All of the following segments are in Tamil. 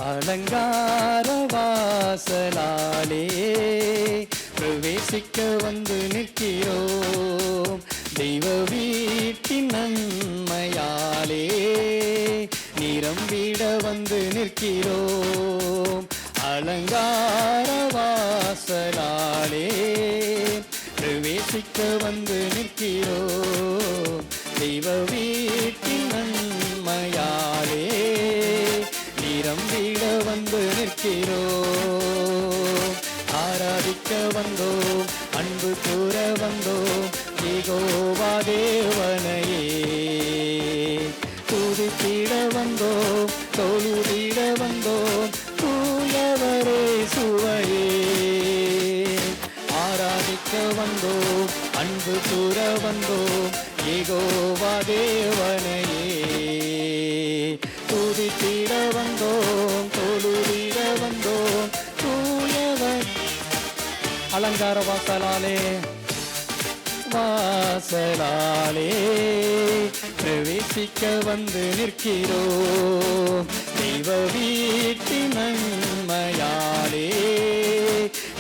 அலங்கார வாசலாலே பிரவேசிக்க வந்து நிற்கிறோம். தெய்வ வீட்டின் நன்மையாலே நிரம்பிட வந்து நிற்கிறோம். அலங்கார வாசலாலே பிரவேசிக்க வந்து நிற்கிறோம். தெய்வ வீட்டின் நன்மையாலே நிரம்பிட வந்து நிற்கிறோம். ஆராதிக்க வந்தோம், அன்பு கூற வந்தோம், யெகோவா தேவனையே. துதித்திட வந்தோம், தொழுதிட வந்தோம், தூயவரே சுவையே. ஆராதிக்க வந்தோம், அன்பு கூற வந்தோம், யெகோவா தேவனையே. துதித்திட வந்தோம், தொழுதிட வந்தோம், தூயவர். அலங்கார வாசலாலே வாசலாலே பிரவேசிக்க வந்து நிற்கிறோம். தெய்வ வீட்டின் நன்மையாலே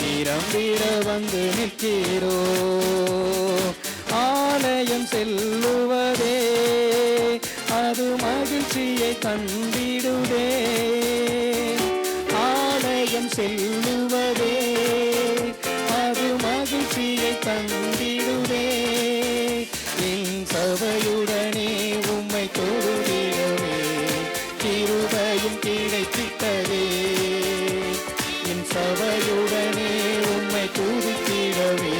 நிரம்பிட வந்து நிற்கிறோம். ஆலயம் செல்லுவதே அது மகிழ்ச்சியை தந்திடுதே. ஆலயம் செல்லுவதே அது மகிழ்ச்சியை தந்திடுதே. என் சபையுடனே உம்மை தொழுதிடவே கிருபையும் கிடைத்திட்டதே. என் சபையுடனே உம்மை துதித்திடவே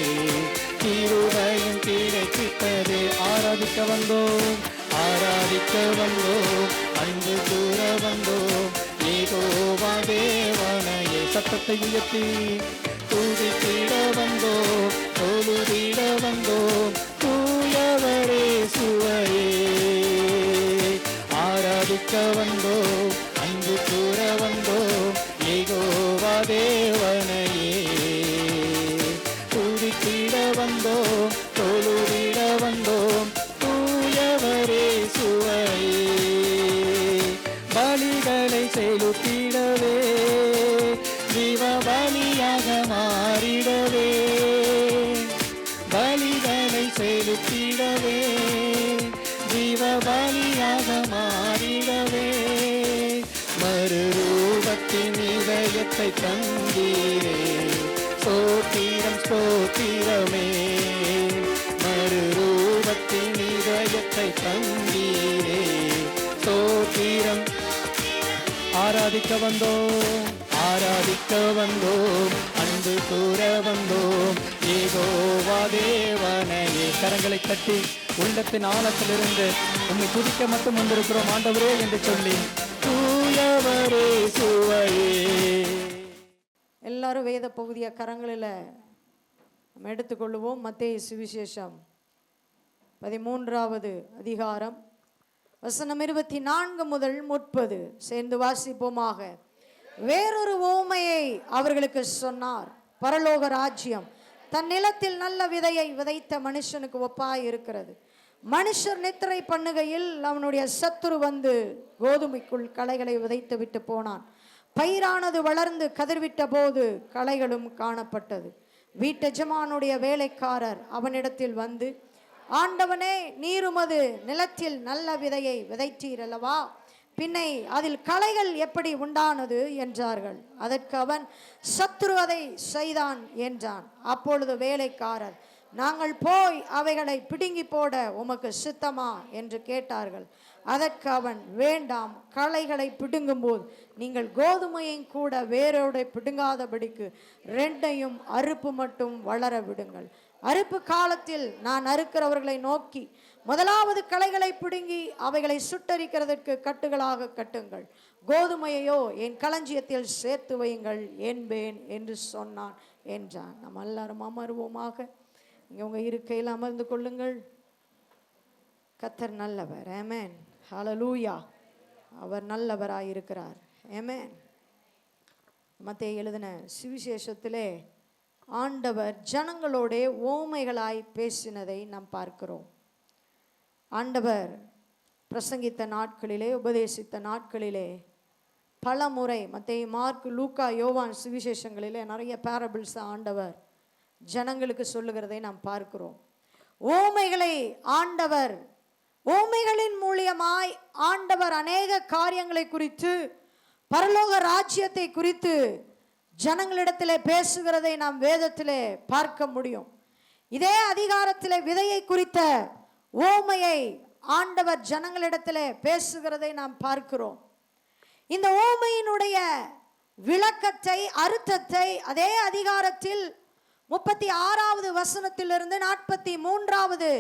கிருபையும் கிடைத்திட்டதே. ஆராதிக்க வந்தோம், ஆராதிக்க வந்தோம், அன்பு கூற வந்தோம், யெகோவா தேவனையே. சத்தத்தை உயர்த்தி துதித்திட வந்தோம், தொழுதிட வந்தோம், தூயவரே சுவையே. ஆராதிக்க வந்தோம், அன்பு கூற வந்தோம், யெகோவா தேவனையே. துதித்திட வந்தோம், தொழுதிட வந்தோம், தூயவரே சுவையே. பலிகளை செலுத்திடவே ஜீவ பலியாக மாறிடவே. பலிகளை செலுத்திடவே ஜீவ பலியாக மாறிடவே. மறுரூபத்தின் இதயத்தை தந்தீரே, ஸ்தோத்திரம் ஸ்தோத்திரமே. மறுரூபத்தின் இதயத்தை தந்தீரே, ஸ்தோத்திரம். ஆராதிக்க வந்தோம், ஆராதிக்க வந்தோம், அன்பு கூற வந்தோம், யெகோவா தேவனையே. கரங்களை தட்டி உள்ளத்தின் ஆழத்திலிருந்து உம்மை துதிக்க மட்டும் வந்திருக்கிறோம் ஆண்டவரே என்று சொல்லி தூயவரே சுவையே. எல்லாரும் வேத பகுதியை கரங்களில் நம்ம எடுத்துக்கொள்ளுவோம். மத்தேயு சுவிசேஷம் 13வது அதிகாரம் வசனம் 24 முதல் 30 சேர்ந்து வாசிப்போமாக. வேறொரு உவமையை அவர்களுக்கு சொன்னார். பரலோக ராஜ்யம் தன் நிலத்தில் நல்ல விதையை விதைத்த மனுஷனுக்கு ஒப்பாய் இருக்கிறது. மனுஷர் நித்திரை பண்ணுகையில் அவனுடைய சத்துரு வந்து கோதுமைக்குள் களைகளை விதைத்து விட்டு போனான். பயிரானது வளர்ந்து கதிர்விட்ட போது களைகளும் காணப்பட்டது. வீட்டெஜமானுடைய வேலைக்காரர் அவனிடத்தில் வந்து, ஆண்டவனே, நீருமது நிலத்தில் நல்ல விதையை விதைத்தீர் அல்லவா, பின்னை அதில் களைகள் எப்படி உண்டானது என்றார்கள். அதற்கு அவன், சத்துரு அதை செய்தான் என்றான். அப்பொழுது வேலைக்காரர், நாங்கள் போய் அவைகளை பிடுங்கி போட உமக்கு சித்தமா என்று கேட்டார்கள். அதற்கு அவன், வேண்டாம், களைகளை பிடுங்கும்போது நீங்கள் கோதுமையும் கூட வேரோட பிடுங்காதபடிக்கு ரெண்டையும் அறுப்பு மட்டும் வளர விடுங்கள். அறுப்பு காலத்தில் நான் அறுக்கிறவர்களை நோக்கி, முதலாவது களைகளை பிடுங்கி அவைகளை சுட்டரிக்கிறதற்கு கட்டுகளாக கட்டுங்கள், கோதுமையையோ என் களஞ்சியத்தில் சேர்த்து வையுங்கள் என்பேன் என்று சொன்னான் என்றான். நாம் எல்லாரும் அமர்வோமாக. இங்கே உங்கள் இருக்கையில் அமர்ந்து கொள்ளுங்கள். கர்த்தர் நல்லவர். ஆமென். ஹல்லேலூயா. அவர் நல்லவராயிருக்கிறார். ஆமென். மத்தேயு எழுதின சுவிசேஷத்திலே ஆண்டவர் ஜனங்களோடே ஓமைகளாய் பேசினதை நாம் பார்க்கிறோம். ஆண்டவர் பிரசங்கித்த நாட்களிலே, உபதேசித்த நாட்களிலே பல முறை மத்தேயு, மார்க், லூக்கா, யோவான் சுவிசேஷங்களிலே நிறைய பேரபிள்ஸ் ஆண்டவர் ஜனங்களுக்கு சொல்லுகிறதை நாம் பார்க்கிறோம். ஓமைகளை ஆண்டவர், ஓமைகளின் மூலியமாய் ஆண்டவர் அநேக காரியங்களை குறித்து, பரலோக ராஜ்யத்தை குறித்து ஜனங்களிடத்திலே பேசுகிறதை நாம் வேதத்திலே பார்க்க முடியும். இதே அதிகாரத்திலே விதையை குறித்த ஓமையை ஆண்டவர் ஜனங்களிடத்திலே பேசுகிறதை நாம் பார்க்கிறோம். இந்த ஓமையினுடைய விளக்கத்தை, அர்த்தத்தை அதே அதிகாரத்தில் 36வது வசனத்திலிருந்து 43வது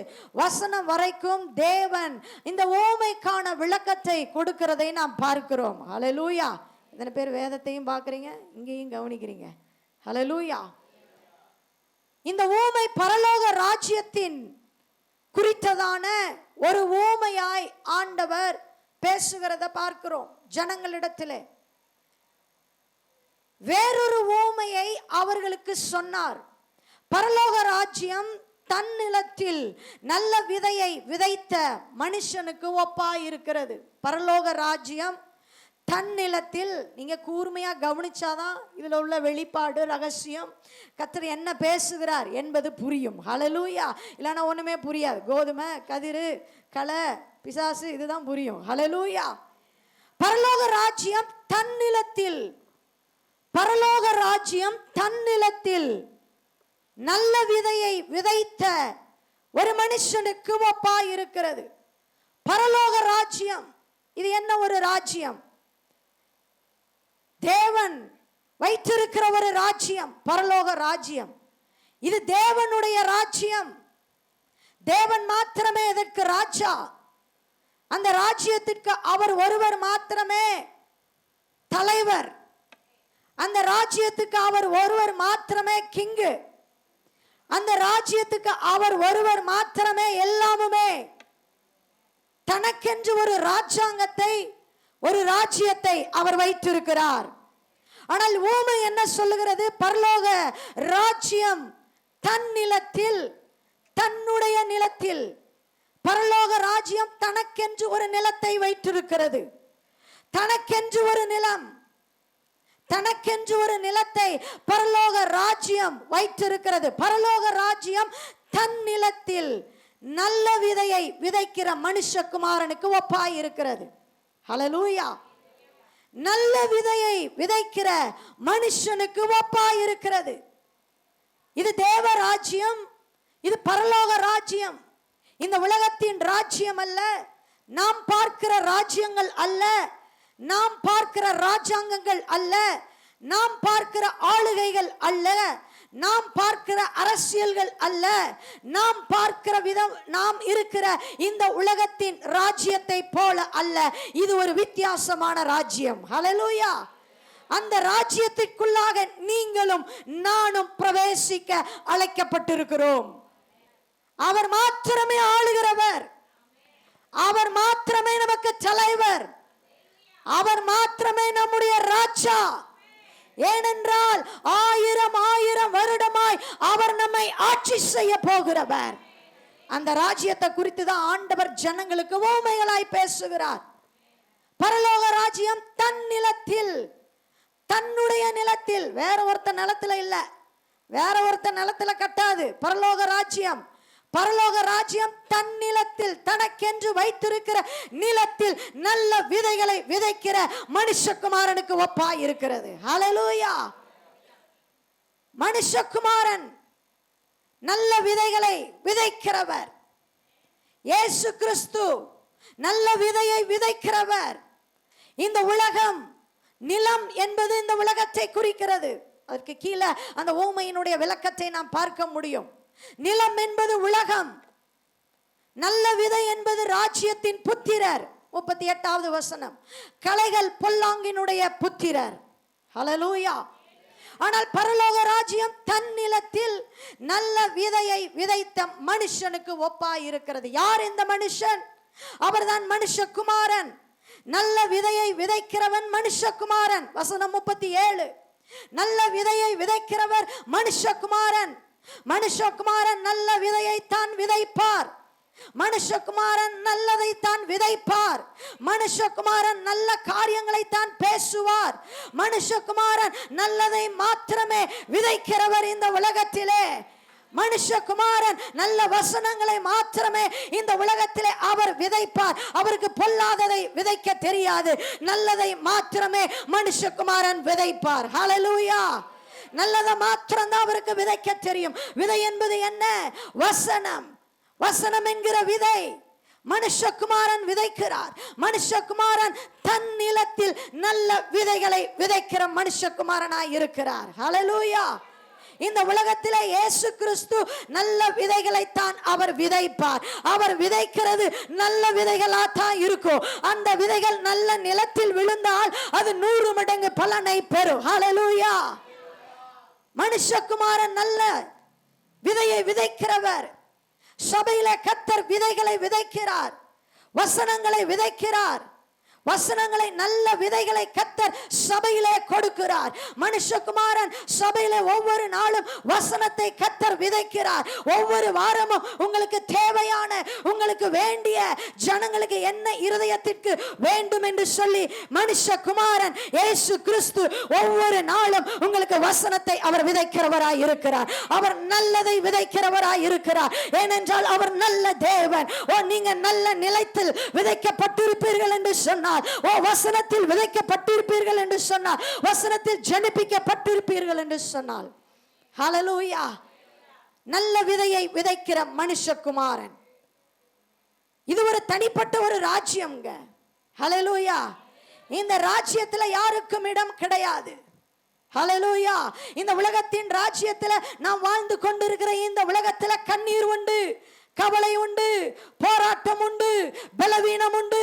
வசனம் வரைக்கும் தேவன் இந்த ஓமைக்கான விளக்கத்தை கொடுக்கிறதை நாம் பார்க்கிறோம். ஹல்லேலூயா. எத்தனை பேர் வேதத்தையும் பார்க்குறீங்க, இங்கேயும் கவனிக்கிறீங்க? ஹல்லேலூயா. இந்த ஓமை பரலோக ராஜ்யத்தின் குறித்ததான ஒரு ஓமையாய் ஆண்டவர் பேசுகிறத பார்க்கிறோம் ஜனங்களிடத்திலே. வேறொரு ஓமையை அவர்களுக்கு சொன்னார். பரலோக ராஜ்யம் தன் நிலத்தில் நல்ல விதையை விதைத்த மனுஷனுக்கு ஒப்பாயிருக்கிறது. பரலோக ராஜ்யம் தன் நிலத்தில், நீங்க கூர்மையா கவனிச்சாதான் இதுல உள்ள வெளிப்பாடு, ரகசியம், கர்த்தர் என்ன பேசுகிறார் என்பது புரியும். ஹல்லேலூயா. இல்லைன்னா ஒண்ணுமே புரியாது. கோதுமை, கதிரு, களை, பிசாசு, இதுதான் புரியும். ஹல்லேலூயா. பரலோக ராஜ்யம் தன் நிலத்தில், பரலோக ராஜ்யம் தன் நிலத்தில் நல்ல விதையை விதைத்த ஒரு மனுஷனுக்கு ஒப்பாயிருக்கிறது. பரலோக ராஜ்யம் இது என்ன ஒரு ராஜ்யம்? தேவன் வைத்திருக்கிற ஒரு ராஜ்யம், பரலோக ராஜ்யம். இது தேவனுடைய ராஜ்யம். தேவன் மாத்திரமே இதற்கு ராஜா. அந்த ராஜ்யத்திற்கு அவர் ஒருவர் மாத்திரமே தலைவர். அந்த ராஜ்யத்துக்கு அவர் ஒருவர் மாத்திரமே கிங்கு. அந்த ராஜ்யத்துக்கு அவர் ஒருவர் மாத்திரமே எல்லாமுமே. தனக்கென்று ஒரு ராஜாங்கத்தை, ஒரு ராஜ்யத்தை அவர் வைத்திருக்கிறார். ஆனால் ஊமை என்ன சொல்லுகிறது? பரலோக ராஜ்யம் தன் நிலத்தில், தன்னுடைய நிலத்தில், பரலோக ராஜ்யம் தனக்கென்று ஒரு நிலத்தை வைத்திருக்கிறது. தனக்கென்று ஒரு நிலம், தனக்கென்று ஒரு நிலத்தை பரலோக ராஜ்யம் வைத்திருக்கிறது. பரலோக ராஜ்யம் தன் நிலத்தில் நல்ல விதையை விதைக்கிற மனுஷகுமாரனுக்கு ஒப்பாய் இருக்கிறது. ஹல்லேலூயா. நல்ல விதையை விதைக்கிற மனுஷனுக்கு ஒப்பாய் இருக்கிறது. இது தேவ ராஜ்யம், இது பரலோக ராஜ்யம். இந்த உலகத்தின் ராஜ்யம் அல்ல, நாம் பார்க்கிற ராஜ்யங்கள் அல்ல, நாம் பார்க்கிற ராஜாங்கங்கள் அல்ல, நாம் பார்க்கிற ஆளுகைகள் அல்ல, நாம் பார்க்கிற அரசியல்கள் அல்ல, நாம் பார்க்கிற விதம், நாம் இருக்கிற இந்த உலகத்தின் ராஜ்யத்தை போல அல்ல. இது ஒரு வித்தியாசமான ராஜ்யம். ஹல்லேலூயா. அந்த ராஜ்யத்திற்குள்ளாக நீங்களும் நானும் பிரவேசிக்க அழைக்கப்பட்டிருக்கிறோம். அவர் மாத்திரமே ஆளுகிறவர், அவர் மாத்திரமே நமக்கு தலைவர், அவர் மாத்திரமே நம்முடைய ராஜா. ஏனென்றால் 1000 வருடமாய் அவர் நம்மை ஆட்சி செய்ய போகிறவர். அந்த ராஜ்யத்தை குறித்து தான் ஆண்டவர் ஜனங்களுக்கு ஓமைகளாய் பேசுகிறார். பரலோக ராஜ்யம் தன் நிலத்தில், தன்னுடைய நிலத்தில், வேற ஒருத்த நிலத்துல இல்ல, வேற ஒருத்த நிலத்துல கட்டாது. பரலோக ராஜ்யம், பரலோக ராஜ்யம் தன் நிலத்தில், தனக்கென்று வைத்திருக்கிற நிலத்தில் நல்ல விதைகளை விதைக்கிற மனுஷகுமாரனுக்கு ஒப்பாய் இருக்கிறது. ஹல்லேலூயா. மனுஷகுமாரன் நல்ல விதைகளை விதைக்கிறவர். இயேசு கிறிஸ்து நல்ல விதையை விதைக்கிறவர். இந்த உலகம், நிலம் என்பது இந்த உலகத்தை குறிக்கிறது. அதற்கு கீழே அந்த ஓமையினுடைய விளக்கத்தை நாம் பார்க்க முடியும். நிலம் என்பது உலகம், நல்ல விதை என்பது ராஜ்யத்தின் புத்திரர். 38வது வசனம். களைகள் பொல்லாங்கினுடைய புத்திரர். ஹல்லேலூயா. ஆனால் பரலோக ராஜ்யம் தன் நிலத்தில் நல்ல விதையை விதைத்த மனுஷனுக்கு ஒப்பாய் இருக்கிறது. யார் இந்த மனுஷன்? அவர்தான் மனுஷகுமாரன். நல்ல விதையை விதைக்கிறவன் மனுஷகுமாரன். வசனம் 37. நல்ல விதையை விதைக்கிறவர் மனுஷகுமாரன். மனுஷகுமாரன் நல்ல விதையை தான் விதைப்பார். மனுஷகுமாரன் நல்லதை தான் விதைப்பார். மனுஷகுமாரன் நல்ல காரியங்களை தான் பேசுவார். மனுஷகுமாரன் நல்லதை மாத்திரமே விதைக்கிறவர் இந்த உலகத்திலே. மனுஷகுமாரன் நல்ல வசனங்களை மாத்திரமே இந்த உலகத்திலே அவர் விதைப்பார். அவருக்கு பொல்லாததை விதைக்க தெரியாது. நல்லதை மாத்திரமே மனுஷகுமாரன் விதைப்பார். ஹல்லேலூயா. நல்லதை மாத்திரம் தான் அவருக்கு விதைக்க தெரியும். விதை என்பது என்ன? வசனம். வசனம் என்கிற விதை மனுஷகுமாரன் விதைக்கிறார். மனுஷகுமாரன் தன் நிலத்தில் நல்ல விதைகளை விதைக்கிற மனுஷகுமாரனாய் இருக்கிறார். ஹல்லேலூயா. இந்த உலகத்திலே இயேசு கிறிஸ்து நல்ல விதைகளை தான் அவர் விதைப்பார். அவர் விதைக்கிறது நல்ல விதைகளா தான் இருக்கும். அந்த விதைகள் நல்ல நிலத்தில் விழுந்தால் அது 100 மடங்கு பலனை பெறும். ஹல்லேலூயா. மனுஷகுமாரன் நல்ல விதையை விதைக்கிறவர். சபையிலே கர்த்தர் விதைகளை விதைக்கிறார், வசனங்களை விதைக்கிறார். வசனங்களை நல்ல விதைகளை கர்த்தர் சபையிலே கொடுக்கிறார். மனுஷகுமாரன் சபையிலே ஒவ்வொரு நாளும் வசனத்தை கர்த்தர் விதைக்கிறார். ஒவ்வொரு வாரமும் உங்களுக்கு தேவையான, உங்களுக்கு வேண்டிய ஜனங்களுக்கு என்ன இருதயத்திற்கு வேண்டும் என்று சொல்லி மனுஷகுமாரன் இயேசு கிறிஸ்து ஒவ்வொரு நாளும் உங்களுக்கு வசனத்தை அவர் விதைக்கிறவராய் இருக்கிறார். அவர் நல்லதை விதைக்கிறவராய் இருக்கிறார். ஏனென்றால் அவர் நல்ல தேவன். நீங்க நல்ல நிலத்தில் விதைக்கப்பட்டிருப்பீர்கள் என்று சொன்னார், வசனத்தில் விதைக்கப்பட்டிருப்பீர்கள் என்று சொன்னார், வசனத்தில் ஜனிப்பிக்கப்பட்டிருப்பீர்கள் என்று சொன்னால், ஹல்லேலூயா. நல்ல விதையை விதைக்கிற மனுஷகுமாரன். இது ஒரு தனிப்பட்ட ஒரு ராஜ்யம்ங்க. ஹல்லேலூயா. இந்த ராஜ்யத்தில் யாருக்கும் இடம் கிடையாது. ஹல்லேலூயா. இந்த உலகத்தின் ராஜ்யத்தில் நாம் வாழ்ந்து கொண்டிருக்கிற இந்த உலகத்தில் கண்ணீர் உண்டு, கவலை உண்டு, போராட்டம் உண்டு, பலவீனம் உண்டு,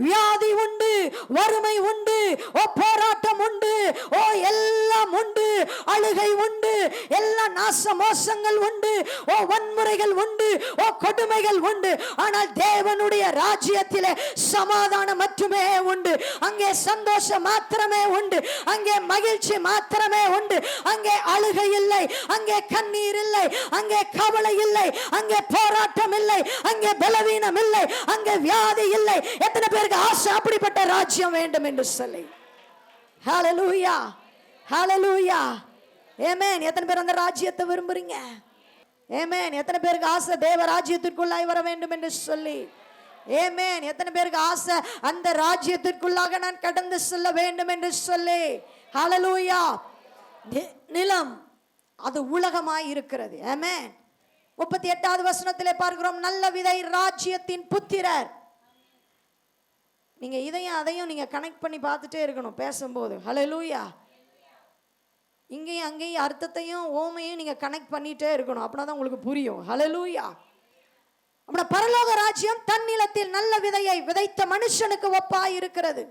வியாதி உண்டு, வறுமை உண்டு, போராட்டம் உண்டு, எல்லாம் உண்டு, அழுகை உண்டு, எல்லா நாச மோசங்கள் உண்டு, வன்முறைகள் உண்டு, கொடுமைகள் உண்டு. ஆனால் தேவனுடைய ராஜ்யத்திலே சமாதானம் மட்டுமே உண்டு. அங்கே சந்தோஷம் மாத்திரமே உண்டு. அங்கே மகிழ்ச்சி மாத்திரமே உண்டு. அங்கே அழுகை இல்லை, அங்கே கண்ணீர் இல்லை, அங்கே கவலை இல்லை, அங்கே போராட்டம் இல்லை, அங்கே பலவீனம் இல்லை, அங்கே வியாதி இல்லை. எத்தனை பேருக்கு ஆசை அப்படிப்பட்ட ராஜ்யம் வேண்டும் என்று சொல்லி? ஹல்லேலூயா. ஹல்லேலூயா. ஆமென். எத்தனை பேர் அந்த ராஜ்யத்தை விரும்புறீங்க? ஆமென். எத்தனை பேருக்கு ஆசை தேவ ராஜ்யத்திற்குள்ளாய் வர வேண்டும் என்று சொல்லி? ஆமென். எத்தனை பேருக்கு ஆசை அந்த ராஜ்யத்திற்குள்ளாக நான் கடந்து செல்ல வேண்டும் என்று சொல்லி? ஹல்லேலூயா. நிலம் அது உலகமாய் இருக்கிறது. ஆமென். 38வது வசனத்திலே பார்க்கிறோம், நல்ல விதை ராஜ்யத்தின் புத்திரர். நீங்க இதையும் அதையும் நீங்க கனெக்ட் பண்ணி பார்த்துட்டே இருக்கணும் பேசும்போது. ஹல்லேலூயா. இங்கேயும் அங்கேயும் அர்த்தத்தையும் ஓமையும் நீங்க கனெக்ட் பண்ணிட்டே இருக்கணும். அப்படின்னா உங்களுக்கு புரியும். ஹல்லேலூயா. அப்படி பரலோக ராஜ்யம் தன் நிலத்தில் நல்ல விதையை விதைத்த மனுஷனுக்கு ஒப்பாய் இருக்கிறது.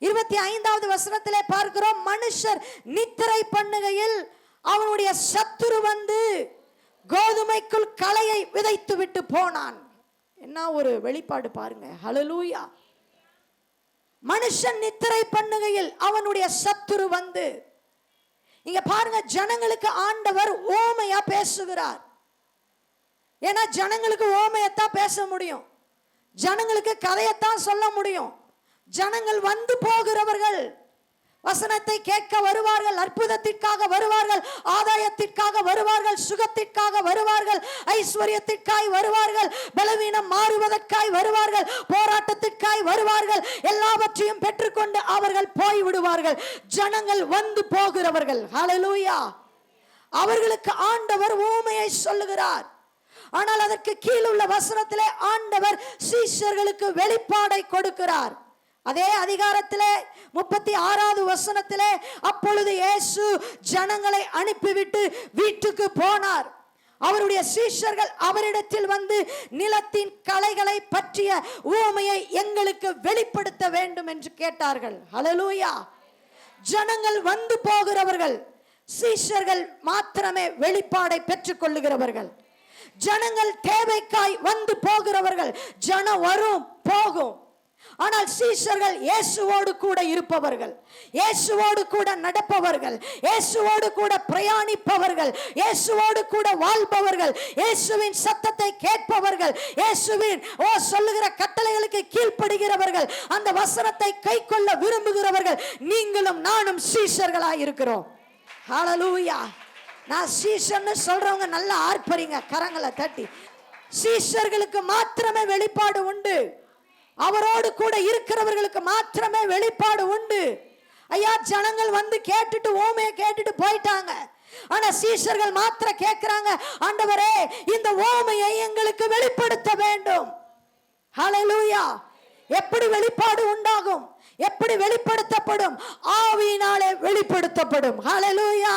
25வது வசனத்திலே பார்க்கிறோம், மனுஷர் நித்திரை பண்ணுகையில் அவனுடைய சத்துரு வந்து கோதுமைக்குள் களையை விதைத்து விட்டு போனான். என்ன ஒரு வெளிப்பாடு பாருங்க. ஹல்லேலூயா. மனுஷன் நித்திரை பண்ணுகையில் அவனுடைய சத்துரு வந்து, இங்க பாருங்க, ஜனங்களுக்கு ஆண்டவர் ஓமையா பேசுகிறார். ஏன்னா ஜனங்களுக்கு ஓமையத்தான் பேச முடியும், ஜனங்களுக்கு கதையத்தான் சொல்ல முடியும். ஜனங்கள் வந்து போகிறவர்கள், வசனத்தை கேட்க வருவார்கள், அற்புதத்திற்காக வருவார்கள், ஆதாயத்திற்காக வருவார்கள், சுகத்திற்காக வருவார்கள், ஐஸ்வர்யத்திற்காய் வருவார்கள், பலவீனம் மாறுவதற்காய் வருவார்கள், போராட்டத்திற்காய் வருவார்கள். எல்லாவற்றையும் பெற்றுக்கொண்டு அவர்கள் போய் விடுவார்கள். ஜனங்கள் வந்து போகிறவர்கள். ஹல்லேலூயா. அவர்களுக்கு ஆண்டவர் ஊமையை சொல்லுகிறார். ஆனால் அதற்கு கீழுள்ள வசனத்திலே ஆண்டவர் சீஷர்களுக்கு வெளிப்பாடை கொடுக்கிறார். அதே அதிகாரத்திலே 36வது வசனத்திலே, அப்பொழுது இயேசு ஜனங்களை அனுப்பிவிட்டு வீட்டுக்கு போனார். அவருடைய சீஷர்கள் அவரிடத்தில் வந்து நிலத்தின் களைகளை பற்றிய உவமையை எங்களுக்கு வெளிப்படுத்த வேண்டும் என்று கேட்டார்கள். ஹல்லேலூயா. ஜனங்கள் வந்து போகிறவர்கள், சீஷர்கள் மாத்திரமே வெளிப்பாடை பெற்றுக் கொள்ளுகிறவர்கள். ஜனங்கள் தேவைக்காய் வந்து போகிறவர்கள். ஜனம் வரும் போகும், ஆனால் சீஷர்கள் இயேசுவோடு கூட இருப்பவர்கள், இயேசுவோடு கூட நடப்பவர்கள், இயேசுவோடு கூட பிரயாணிப்பவர்கள், இயேசுவோடு கூட வாழ்பவர்கள், இயேசுவின் சத்தத்தை கேட்பவர்கள், இயேசுவின் சொல்லுகிற கட்டளைகளுக்கு கீழ்ப்படுகிறவர்கள், அந்த வசனத்தை கைக்கொள்ள விரும்புகிறவர்கள் நீங்களும் நானும் சீஷர்களாய் இருக்கிறோம். ஹல்லேலூயா. நான் சீஷர்னு சொல்றவங்க நல்லா ஆர்ப்பரிங்க, கரங்களை தட்டி. சீஷர்களுக்கு மாத்திரமே வெளிப்பாடு உண்டு. அவரோடு கூட இருக்கிறவர்களுக்கு மாத்திரமே வெளிப்பாடு உண்டு. ஐயா, ஜனங்கள் வந்து கேட்டுட்டு ஓமையை கேட்டுட்டு போயிட்டாங்க. ஆனா சீஷர்கள் மாத்திரம் கேட்கிறாங்க, ஆண்டவரே இந்த ஓமையை எங்களுக்கு வெளிப்படுத்த வேண்டும். ஹல்லேலூயா. எப்படி வெளிப்பாடு உண்டாகும்? எப்படி வெளிப்படுத்தப்படும்? ஆவியினாலே வெளிப்படுத்தப்படும். ஹல்லேலூயா.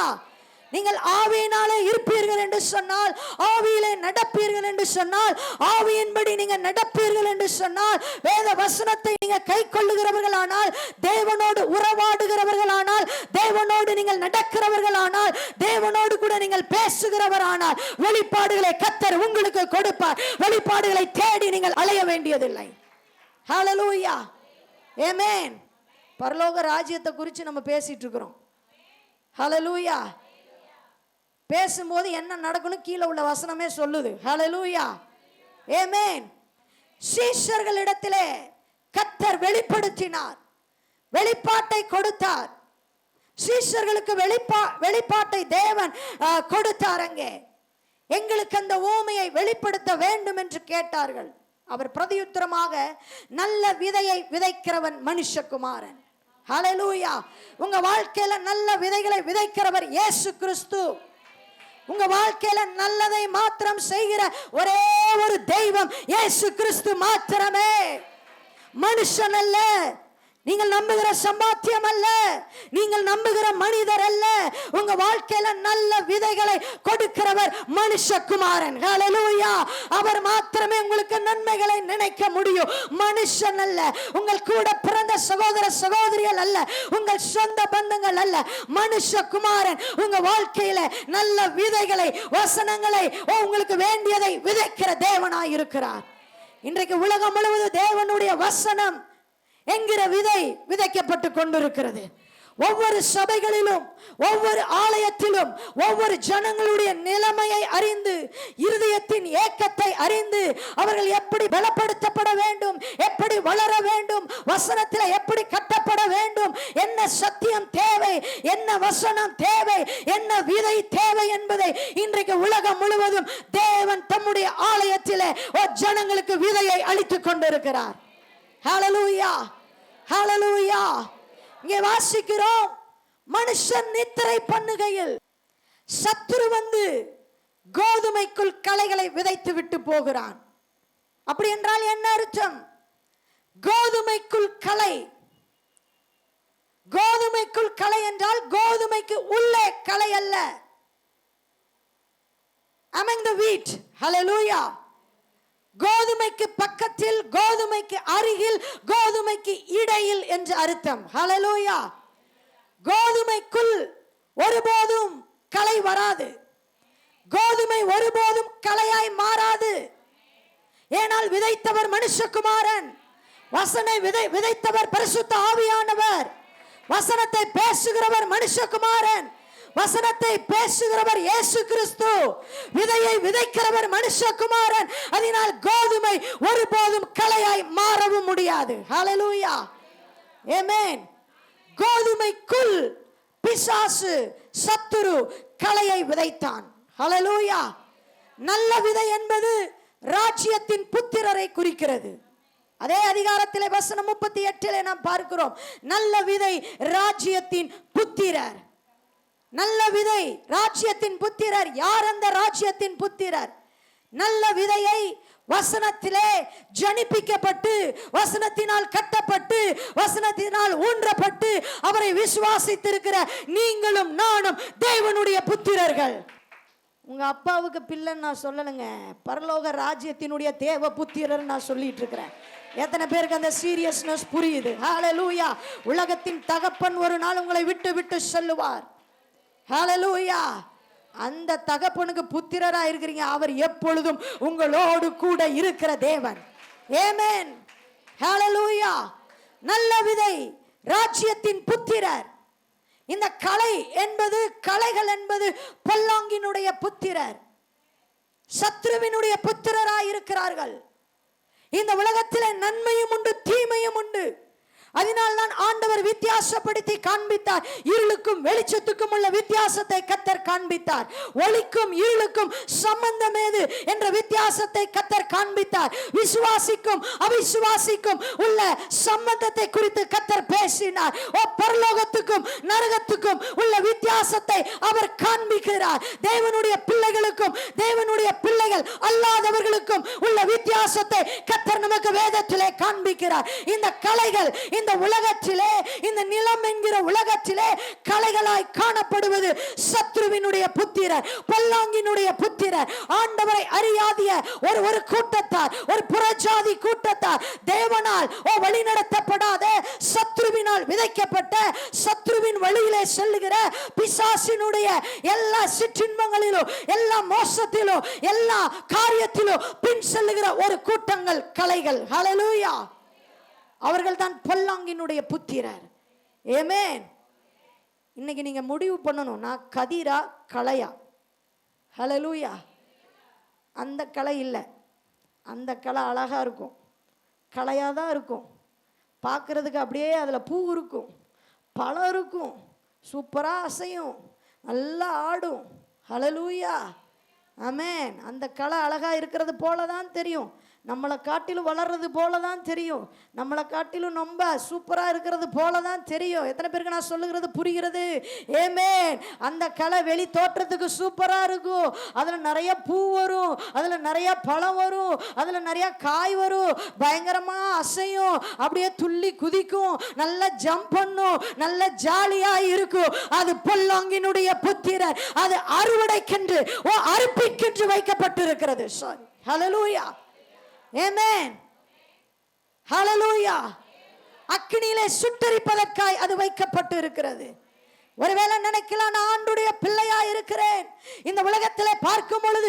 நீங்கள் ஆவியினாலே இருப்பீர்கள் என்று சொன்னால், ஆவியிலே நடப்பீர்கள் என்று சொன்னால், ஆவியின்படி நீங்கள் நடப்பீர்கள் என்று சொன்னால், வேத வசனத்தை நீங்கள் கை கொள்ளுகிறவர்களானால், தேவனோடு உறவாடுகிறவர்களானால், தேவனோடு நீங்கள் நடக்கிறவர்களானால், தேவனோடு கூட நீங்கள் பேசுகிறவரானால், வெளிப்பாடுகளை கர்த்தர் உங்களுக்கு கொடுப்பார். வெளிப்பாடுகளை தேடி நீங்கள் அலைய வேண்டியதில்லை. ஹல்லேலூயா. ஆமென். பரலோக ராஜ்யத்தை குறித்து நம்ம பேசிட்டு இருக்கிறோம். ஹல்லேலூயா. பேசும்போது என்ன நடக்கணும் கீழே உள்ள வசனமே சொல்லுது. ஹல்லேலூயா. ஆமென். சீஷர்களிடத்திலே கர்த்தர் வெளிப்படுத்தினார், வெளிப்பாட்டை கொடுத்தார். சீஷர்களுக்கு வெளிப்பாட்டை தேவன் கொடுத்தார். அங்கே எங்களுக்கு அந்த ஓமையை வெளிப்படுத்த வேண்டும் என்று கேட்டார்கள். அவர் பிரதியுத்தரமாக, நல்ல விதையை விதைக்கிறவன் மனுஷகுமாரன். ஹல்லேலூயா. உங்க வாழ்க்கையில நல்ல விதைகளை விதைக்கிறவர் இயேசு கிறிஸ்து. உங்க வாழ்க்கையில நல்லதை மாத்திரம் செய்கிற ஒரே ஒரு தெய்வம் இயேசு கிறிஸ்து மாத்திரமே. மனுஷன் அல்ல, நீங்கள் நம்புகிற சம்பாத்தியம் அல்ல, நீங்கள் நம்புகிற மனிதர் அல்ல. உங்க வாழ்க்கையில நல்ல விதைகளை கொடுக்கிறவர் மனுஷகுமாரன். ஹல்லேலூயா. அவர் மாத்திரமே உங்களுக்கு நன்மைகளை நினைக்க முடியும். மனுஷன் அல்ல, உங்கள் கூட பிறந்த சகோதர சகோதரிகள் அல்ல, உங்கள் சொந்த பந்தங்கள் அல்ல. மனுஷகுமாரன் உங்க வாழ்க்கையில நல்ல விதைகளை, வசனங்களை, உங்களுக்கு வேண்டியதை விதைக்கிற தேவனாய் இருக்கிறார். இன்றைக்கு உலகம் முழுவதும் தேவனுடைய வசனம் என்கிற விதை விதைக்கப்பட்டு கொண்டிருக்கிறது. ஒவ்வொரு சபைகளிலும், ஒவ்வொரு ஆலயத்திலும், ஒவ்வொரு ஜனங்களுடைய நிலைமையை அறிந்து, இருதயத்தின் ஏக்கத்தை அறிந்து, அவர்கள் எப்படி பலப்படுத்தப்பட வேண்டும், எப்படி வளர வேண்டும், வசனத்தில் எப்படி கட்டப்பட வேண்டும், என்ன சத்தியம் தேவை, என்ன வசனம் தேவை, என்ன விதை தேவை என்பதை இன்றைக்கு உலகம் முழுவதும் தேவன் தம்முடைய ஆலயத்திலே ஜனங்களுக்கு விதையை அளித்துக் கொண்டிருக்கிறார். ஹல்லேலூயா. ஹல்லேலூயா. இங்கே வாசிக்கிறோம், மனுஷன் நித்திரை பண்ணுகையில் சத்துரு வந்து கோதுமைக்குள் களைகளை விதைத்து விட்டு போகிறான். அப்படி என்றால் என்ன அர்த்தம்? கோதுமைக்குள் களை, கோதுமைக்குள் களை என்றால் கோதுமைக்கு உள்ளே களை அல்ல. among the wheat. Hallelujah. கோதுமைக்கு பக்கத்தில், கோதுமைக்கு அருகில், கோதுமைக்கு இடையில் என்று அர்த்தம். ஹல்லேலூயா. கோதுமைக்குள் ஒருபோதும் களை வராது. கோதுமை ஒருபோதும் களையாய் மாறாது. ஏனால் விதைத்தவர் மனுஷகுமாரன், வசனை விதைத்தவர் பரிசுத்த ஆவியானவர், வசனத்தை பேசுகிறவர் மனுஷகுமாரன், வசனத்தை பேசுகிறவர் இயேசு கிறிஸ்து, விதையை விதைக்கிறவர் மனுஷகுமாரன். அதனால் கோதுமை ஒருபோதும் களையாய் மாறவும் முடியாது. ஹல்லேலூயா. ஆமென். கோதுமைக்குள் பிசாசு, சத்துரு களையை விதைத்தான். ஹல்லேலூயா. நல்ல விதை என்பது ராஜ்யத்தின் புத்திரரை குறிக்கிறது. அதே அதிகாரத்திலே வசனம் 38 நாம் பார்க்கிறோம், நல்ல விதை ராஜ்யத்தின் புத்திரர். நல்ல விதை ராஜ்யத்தின் புத்திரர். யார் அந்த ராஜ்யத்தின் புத்திரர்? நல்ல விதையை வசனத்திலே ஜனிப்பிக்கப்பட்டு, வசனத்தினால் கட்டப்பட்டு, வசனத்தினால் ஊன்றப்பட்டு அவரை விசுவாசித்திருக்கிற நீங்களும் நானும் தேவனுடைய புத்திரர்கள். உங்க அப்பாவுக்கு பிள்ளைன்னு நான் சொல்லலைங்க, பரலோக ராஜ்யத்தினுடைய தேவ புத்திரர் நான் சொல்லிட்டு இருக்கிறேன். எத்தனை பேருக்கு அந்த சீரியஸ்னஸ் புரியுது? ஹல்லேலூயா. உலகத்தின் தகப்பன் ஒரு நாள் உங்களை விட்டு விட்டு செல்லுவார். ஹல்லேலூயா. அந்த தகப்பனுக்கு புத்திரரா இருக்கிறீங்க. அவர் எப்பொழுதும் உங்களோடு கூட இருக்கிற தேவன். ஆமென். ஹalleluya. நல்ல விதை ராஜ்யத்தின் புத்திரர். இந்த களை என்பது, களைகள் என்பது பொல்லாங்கினுடைய புத்திரர், சத்ருவினுடைய புத்திரராய் இருக்கிறார்கள். இந்த உலகத்திலே நன்மையும் உண்டு, தீமையும் உண்டு. அதனால் தான் ஆண்டவர் வித்தியாசப்படுத்தி காண்பித்தார். இருளுக்கும் வெளிச்சத்துக்கும் உள்ள வித்தியாசத்தை கர்த்தர் காண்பித்தார். ஒளிக்கும் இருளுக்கும் சம்பந்தம் ஏது என்ற வித்தியாசத்தை கர்த்தர் காண்பித்தார். விசுவாசிக்கும் அவிசுவாசிக்கும் உள்ள சம்பந்தத்தை குறித்து கர்த்தர் பேசினார். பரலோகத்துக்கும் நரகத்துக்கும் உள்ள வித்தியாசத்தை அவர் காண்பிக்கிறார். தேவனுடைய பிள்ளைகளுக்கும் தேவனுடைய பிள்ளைகள் அல்லாதவர்களுக்கும் உள்ள வித்தியாசத்தை கர்த்தர் நமக்கு வேதத்திலே காண்பிக்கிறார். இந்த களைகள் இந்த உலகத்திலே, இந்த நிலம் என்கிற உலகத்திலே களைகளாய் காணப்படுவது சத்ருவினுடைய புத்திரர், பொல்லாங்கினுடைய புத்திரர், ஆண்டவரை அறியாதிய ஒரு கூட்டத்தார், ஒரு புறஜாதி கூட்டத்தார், தேவனால் வழிநடத்தப்படாத, சத்ருவினால் விதைக்கப்பட்ட, சத்ருவின் வழியிலே செல்லுகிற பிசாசினுடைய எல்லா சிற்றின்பங்களிலும், எல்லா மோசத்திலும், எல்லா காரியத்திலும் பின் செல்லுகிற ஒரு கூட்டங்கள் களைகள். ஹல்லேலூயா. அவர்கள் தான் பொல்லாங்கினுடைய புத்திரர். ஆமென். இன்னைக்கு நீங்க முடிவு பண்ணணும், நான் கதிரா களையா? ஹல்லேலூயா. அந்த களை இல்லை, அந்த களை அழகா இருக்கும், களையாதான் இருக்கும், பார்க்கறதுக்கு அப்படியே அதில் பூ இருக்கும், பழம் இருக்கும், சூப்பராக அசையும், நல்லா ஆடும். ஹல்லேலூயா. ஆமென். அந்த களை அழகா இருக்கிறது போல தான் தெரியும், நம்மளை காட்டிலும் வளர்றது போல தான் தெரியும், நம்மளை காட்டிலும் ரொம்ப சூப்பராக இருக்கிறது போல தான் தெரியும். எத்தனை பேருக்கு நான் சொல்லுகிறது புரிகிறது? ஆமென். அந்த களை வெளி தோற்றத்துக்கு சூப்பராக இருக்கும், அதில் நிறைய பூ வரும், அதில் நிறைய பழம் வரும், அதில் நிறைய காய் வரும், பயங்கரமாக அசையும், அப்படியே துள்ளி குதிக்கும், நல்லா ஜம்ப் பண்ணும், நல்ல ஜாலியாக இருக்கும். அது பொல்லாங்கினுடைய புத்திரர். அது அறுவடைக்கென்று அறுப்பிக்கென்று வைக்கப்பட்டிருக்கிறது. சாரி. ஹல்லேலூயா. ஆமென். ஹல்லேலூயா. அக்கினியிலே சுட்டரிப்பதற்காய் அது வைக்கப்பட்டு இருக்கிறது. ஒருவேளை நினைக்கலாம், நான் ஆண்டுடைய பிள்ளையா இருக்கிறேன், இந்த உலகத்திலே பார்க்கும் பொழுது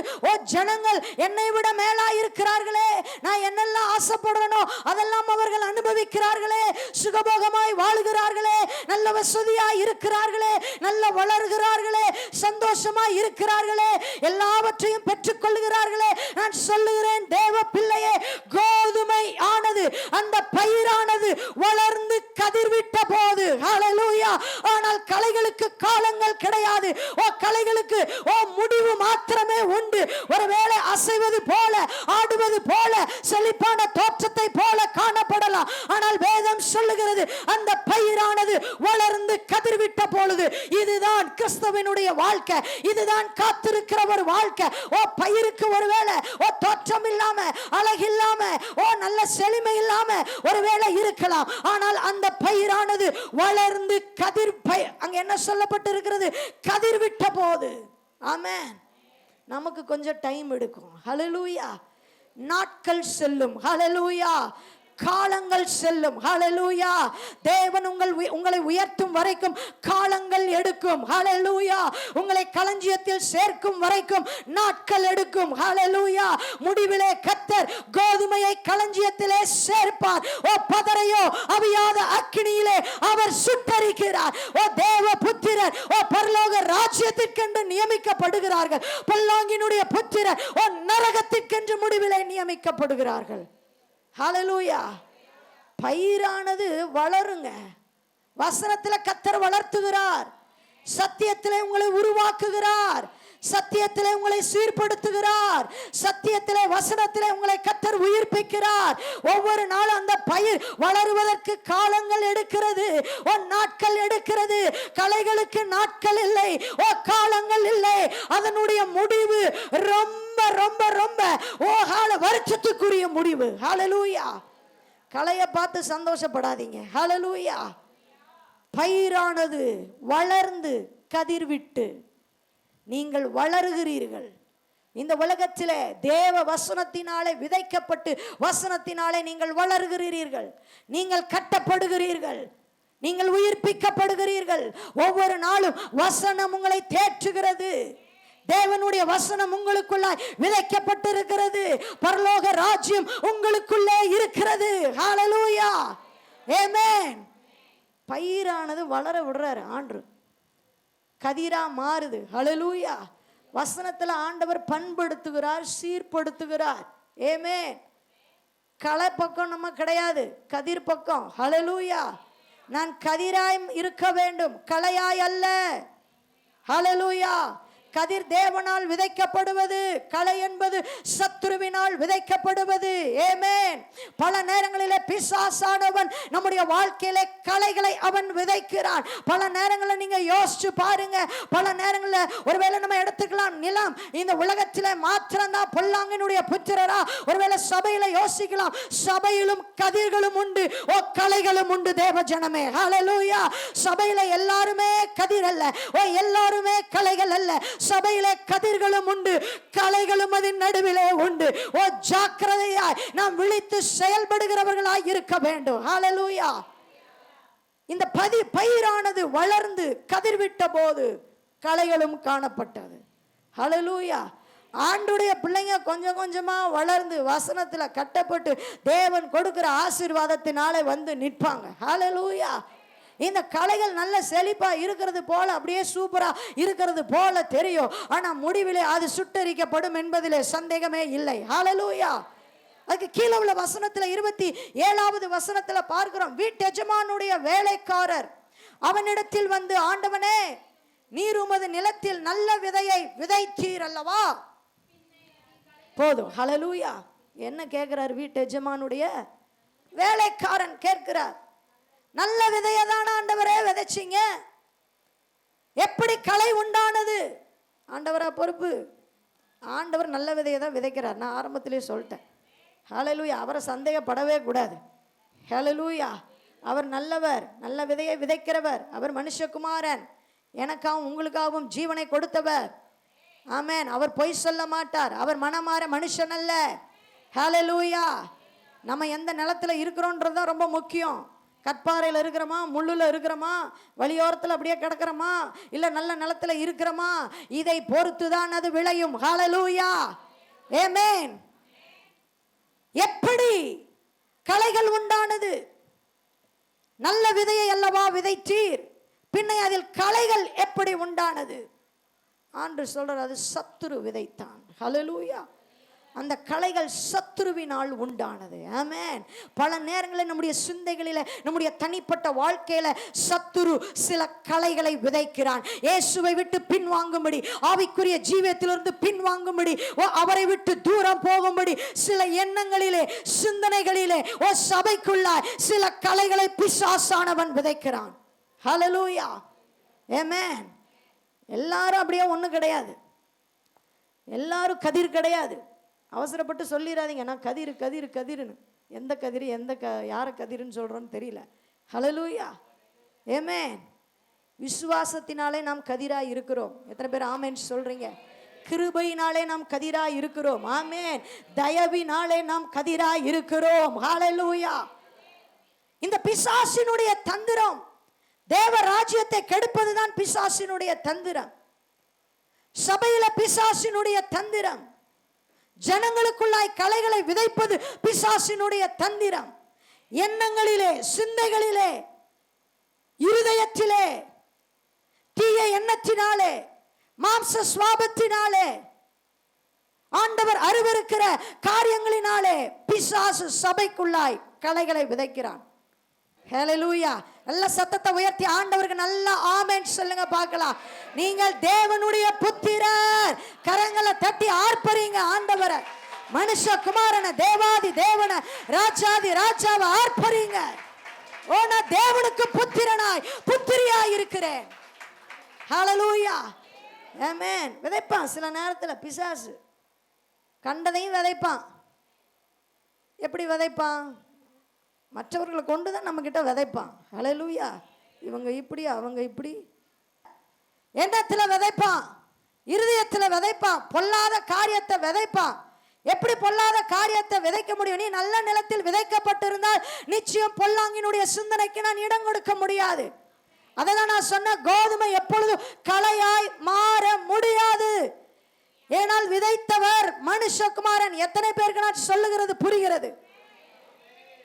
ஜனங்கள் என்னை விட மேலா இருக்கிறார்களே, நான் என்னெல்லாம் ஆசைப்படுறனோ அதெல்லாம் அவர்கள் அனுபவிக்கிறார்களே, சுகபோகமாய் வாழுகிறார்களே, நல்ல வசதியாய் இருக்கிறார்களே, நல்ல வளர்கிறார்களே, சந்தோஷமாய் இருக்கிறார்களே, எல்லாவற்றையும் பெற்றுக் கொள்கிறார்களே. நான் சொல்லுகிறேன், தேவ பிள்ளையே, கோதுமை ஆனது, அந்த பயிரானது வளர்ந்து கதிர்விட்ட போது, ஹல்லேலூயா, ஆனால் களைகளுக்கு காலங்கள் கிடையாது. களைகளுக்கு முடிவு மாத்திரமே உண்டு. ஒருவேளை அசைவது போல, ஆடுவது போல, செழிப்பான தோற்றத்தை போல காணப்படலாம், ஆனால் வேதம் சொல்லுகிறது, அந்த பயிரானது வளர்ந்து கதிர்விட்ட பொழுது, இதுதான் கிறிஸ்துவினுடைய வாழ்க்கை, இதுதான் காத்திருக்கிற ஒரு வாழ்க்கை. பயிருக்கு ஒருவேளை தோற்றம் இல்லாம, அழகில்லாம, நல்ல செழுமை இல்லாம ஒருவேளை இருக்கலாம், ஆனால் அந்த பயிரானது வளர்ந்து கதிர், அங்க என்ன சொல்லப்பட்டு இருக்கிறது? கதிர்விட்ட போது. ஆமென். நமக்கு கொஞ்சம் டைம் எடுக்கும். ஹல்லேலூயா. நாட்கள் செல்லும். ஹல்லேலூயா. காலங்கள் செல்லும். ஹல்லேலூயா. தேவன் உங்களை உயர்த்தும் வரைக்கும் காலங்கள் எடுக்கும். ஹல்லேலூயா. உங்களை களஞ்சியத்தில் சேர்க்கும் வரைக்கும் நாட்கள் எடுக்கும். ஹல்லேலூயா. முடிவிலே கர்த்தர் கோதுமையை களஞ்சியத்திலே சேர்ப்பார். பதரையோ அவியாத அக்கினியிலே அவர் சுட்டரிக்கிறார். தேவ புத்திரர் பரலோக ராஜ்யத்திற்கென்று நியமிக்கப்படுகிறார்கள். பொல்லாங்கினுடைய புத்திரர் நரகத்திற்கென்று முடிவிலே நியமிக்கப்படுகிறார்கள். ஹல்லேலூயா. பயிரானது வளருங்க. வசனத்திலே கர்த்தர் வளர்த்துகிறார், சத்தியத்திலே உங்களை உருவாக்குகிறார், சத்தியத்திலே உங்களை சீர்படுத்துகிறார், சத்தியத்திலே வசனத்திலே உங்களை கர்த்தர் உயிர்ப்பிக்கிறார். ஒவ்வொரு நாளும் அந்த பயிர் வளருவதற்கு காலங்கள் எடுக்கிறது, நாட்கள் எடுக்கிறது. களைகளுக்கு நாட்கள் இல்லை, காலங்கள் இல்லை. அதனுடைய முடிவு ரொம்ப ரொம்ப ரொம்ப வருஷத்துக்குரிய முடிவு. ஹல்லேலூயா. களையை பார்த்து சந்தோஷப்படாதீங்க. ஹல்லேலூயா. பயிரானது வளர்ந்து கதிர்விட்டு நீங்கள் வளருகிறீர்கள். இந்த உலகத்திலே தேவ வசனத்தினாலே விதைக்கப்பட்டு வசனத்தினாலே நீங்கள் வளருகிறீர்கள், நீங்கள் கட்டப்படுகிறீர்கள், நீங்கள் உயிர்ப்பிக்கப்படுகிறீர்கள். ஒவ்வொரு நாளும் வசனம் உங்களை தேற்றுகிறது. தேவனுடைய வசனம் உங்களுக்குள்ளாய் விதைக்கப்பட்டிருக்கிறது. பரலோக ராஜ்யம் உங்களுக்குள்ளே இருக்கிறது. ஹல்லேலூயா, ஆமென். பயிரானது வளர விடுறாரு ஆண்டு, கதிரா மாறுது. ஹல்லேலூயா. வசனத்துல ஆண்டவர் பண்படுத்துகிறார், சீர்படுத்துகிறார். ஆமென். களை பக்கம் நம்ம கிடையாது, கதிர் பக்கம். ஹல்லேலூயா. நான் கதிராய் இருக்க வேண்டும், களையாய் அல்ல. ஹல்லேலூயா. கதிர் தேவனால் விதைக்கப்படுவது, களை என்பது சத்துருவினால் விதைக்கப்படுவது. ஆமென். பல நேரங்களிலே பிசாசானவன் நம்முடைய வாழ்க்கையிலே களைகளை அவன் விதைக்கிறான். பல நேரங்களில் நீங்க யோசிச்சு பாருங்க. பல நேரங்களில் ஒருவேளை நம்ம எடுத்துக்கலாம், நிலம் இந்த உலகத்திலே மாத்திரம்தான் பொல்லாங்கனுடைய புத்திரரா? ஒருவேளை சபையில யோசிக்கலாம், சபையிலும் கதிர்களும் உண்டு, ஓ களைகளும் உண்டு. தேவ ஜனமே, ஹல்லேலூயா. சபையில எல்லாருமே கதிர் அல்ல, ஓ எல்லாருமே களைகள் அல்ல. சபையிலே கதிர்களும் உண்டு, களைகளும் அதன் நடுவிலே உண்டு. ஓ ஜாக்கிரதையாய் நாம் விழித்து செயல்படுகிறவர்களாய் இருக்க வேண்டும். ஹல்லேலூயா. இந்த பயிரானது வளர்ந்து கதிர்விட்ட போது களைகளும் காணப்பட்டது. ஹல்லேலூயா. ஆண்டுடைய பிள்ளைங்க கொஞ்சம் கொஞ்சமா வளர்ந்து வசனத்துல கட்டப்பட்டு தேவன் கொடுக்கிற ஆசீர்வாதத்தினாலே வந்து நிற்பாங்க. ஹல்லேலூயா. இந்த களைகள் நல்ல செழிப்பா இருக்கிறது போல, அப்படியே சூப்பரா இருக்கிறது போல தெரியும். ஆனா முடிவிலே அது சுட்டரிக்கப்படும் என்பதிலே சந்தேகமே இல்லை. ஹல்லேலூயா. அதுக்கு கீழே உள்ள வசனத்துல 27வது வசனத்துல பார்க்கிறோம், வீட்டெஜமானுடைய வேலைக்காரர் அவனிடத்தில் வந்து, ஆண்டவனே, நீர் உமது நிலத்தில் நல்ல விதையை விதைத்தீர் அல்லவா? போதும். ஹல்லேலூயா. என்ன கேட்கிறார் வீட்டெஜமானுடைய வேலைக்காரன்? கேட்கிறார், நல்ல விதையை தான் ஆண்டவரே விதைச்சிங்க, எப்படி களை உண்டானது? ஆண்டவரா பொறுப்பு? ஆண்டவர் நல்ல விதையை தான் விதைக்கிறார். நான் ஆரம்பத்திலே சொல்லிட்டேன். ஹல்லேலூயா. அவரை சந்தேகப்படவே கூடாது. ஹல்லேலூயா. அவர் நல்லவர், நல்ல விதையை விதைக்கிறவர். அவர் மனுஷகுமாரன், எனக்காகவும் உங்களுக்காகவும் ஜீவனை கொடுத்தவர். ஆமென். அவர் பொய் சொல்ல மாட்டார். அவர் மனமாற மனுஷன் அல்ல. ஹல்லேலூயா. நம்ம எந்த நிலத்துல இருக்கிறோன்றது தான் ரொம்ப முக்கியம். கற்பாறையில் இருக்கிறோமா, முள்ளுல இருக்கிறோமா, வழியோரத்தில் அப்படியே கிடக்கிறோமா, இல்ல நல்ல நிலத்துல இருக்கிறோமா, இதை பொறுத்து தான் அது விளையும். ஹல்லேலூயா, ஆமென். எப்படி களைகள் உண்டானது? நல்ல விதையை அல்லவா விதைத்தீர், பின்ன அதில் களைகள் எப்படி உண்டானது? ஆண்டு சொல்றார், அது சத்துரு விதைத்தான். ஹல்லேலூயா. அந்த களைகள் சத்துருவினால் உண்டானது. ஆமென். பல நேரங்களில் நம்முடைய சிந்தைகளில, நம்முடைய தனிப்பட்ட வாழ்க்கையில சத்துரு சில களைகளை விதைக்கிறான். இயேசுவை விட்டு பின்வாங்கும்படி, ஆவிக்குரிய ஜீவியத்திலிருந்து பின்வாங்கும்படி, அவரை விட்டு தூரம் போகும்படி சில எண்ணங்களிலே, சிந்தனைகளிலே, சபைக்குள்ளாய் சில களைகளை பிசாசானவன் விதைக்கிறான். ஹல்லேலூயா, ஆமென். எல்லாரும் அப்படியே ஒண்ணு கிடையாது, எல்லாரும் கதிர் கிடையாது. அவசரப்பட்டு சொல்லிடாதீங்க, நான் கதிர் கதிர் கதிர்னு. எந்த கதிர், யாரை கதிர்னு சொல்றோன்னு தெரியல. ஹல்லேலூயா, ஆமென். விசுவாசத்தினாலே நாம் கதிராய் இருக்கிறோம். எத்தனை பேர் ஆமென் சொல்றீங்க? கிருபையினாலே நாம் கதிராய் இருக்கிறோம். ஆமென். தயவினாலே நாம் கதிராய் இருக்கிறோம். ஹல்லேலூயா. இந்த பிசாசினுடைய தந்திரம், தேவ ராஜ்யத்தை கெடுப்பதுதான் பிசாசினுடைய தந்திரம். சபையில பிசாசினுடைய தந்திரம், ஜனங்களுக்குள்ளாய் களைகளை விதைப்பது பிசாசினுடைய தந்திரம். எண்ணங்களிலே, சிந்தைகளிலே, இருதயத்திலே, தீய எண்ணத்தினாலே, மாம்ச சுவாபத்தினாலே, ஆண்டவர் அருவருக்கிற காரியங்களினாலே பிசாசு சபைக்குள்ளாய் களைகளை விதைக்கிறான். ஹல்லேலூயா. நல்ல சத்தத்தை உயர்த்தி ஆண்டவருக்கு நல்ல ஆமென் சொல்லுங்க பார்க்கலாம். நீங்கள் தேவனுடைய புத்திரர். கரங்களை தட்டி ஆர்ப்பரிங்க ஆண்டவரை, மனுஷகுமாரனை, தேவாதி தேவனை, ராஜாதி ராஜாவை ஆர்ப்பரிங்க. ஓ, நான் தேவனுக்கு புத்திரனாய் புத்திரியாய் இருக்கிறேன். ஹல்லேலூயா, ஆமென். விதைப்பான் சில நேரத்தில் பிசாசு, கண்டதையும் விதைப்பான். எப்படி விதைப்பான்? மற்றவர்களை கொண்டு தான் நம்ம கிட்ட விதைப்பான். ஹல்லேலூயா. இவங்க இப்படி, அவங்க இப்படி. எண்ணத்தில் விதைப்பான், இருதயத்தில் விதைப்பான், பொல்லாத காரியத்தை விதைப்பான். எப்படி பொல்லாத காரியத்தை விதைக்க முடியும்? நீ நல்ல நிலத்தில் விதைக்கப்பட்டிருந்தால் நிச்சயம் பொல்லாங்கினுடைய சிந்தனைக்கு நான் இடம் கொடுக்க முடியாது. அதெல்லாம் நான் சொன்ன, கோதுமை எப்பொழுதும் களையாய் மாற முடியாது. ஏனால் விதைத்தவர் மனுஷகுமாரன். எத்தனை பேருக்கு நான் சொல்லுகிறது புரிகிறது?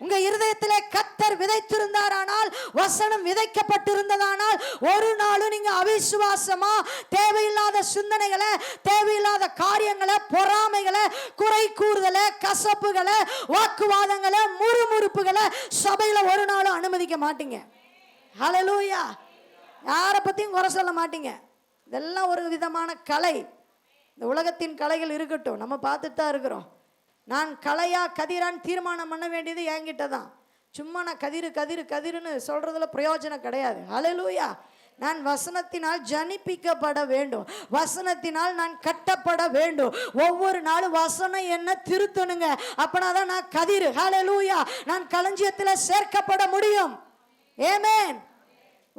உங்க இருதயத்திலே கர்த்தர் விதைத்திருந்தாரானால், வசனம் விதைக்கப்பட்டிருந்ததானால், ஒரு நாளும் நீங்க அவிசுவாசமா தேவையில்லாத சிந்தனைகளை, தேவையில்லாத காரியங்களை, பொறாமைகளை, குறை கூறுதலை, கசப்புகளை, வாக்குவாதங்களை, முறுமுறுப்புகளை சபையில ஒரு நாளும் அனுமதிக்க மாட்டீங்க. ஹல்லேலூயா. யாரை பத்தியும் குறை சொல்ல மாட்டீங்க. இதெல்லாம் ஒரு விதமான கலை. இந்த உலகத்தின் கலைகள் இருக்கட்டும், நம்ம பார்த்துட்டு தான் இருக்கிறோம். நான் கலையா கதிரான்னு தீர்மானம் பண்ண வேண்டியது என்கிட்ட தான். சும்மா நான் கதிருன்னு சொல்றதுல பிரயோஜனம் கிடையாது. ஹல்லேலூயா. நான் வசனத்தினால் ஜனிப்பிக்கப்பட வேண்டும், வசனத்தினால் நான் கட்டப்பட வேண்டும். ஒவ்வொரு நாளும் வசனம் என்ன திருத்தணுங்க. அப்பனாதான் நான் கதிர். ஹல்லேலூயா. நான் களஞ்சியத்தில் சேர்க்கப்பட முடியும். ஆமென்.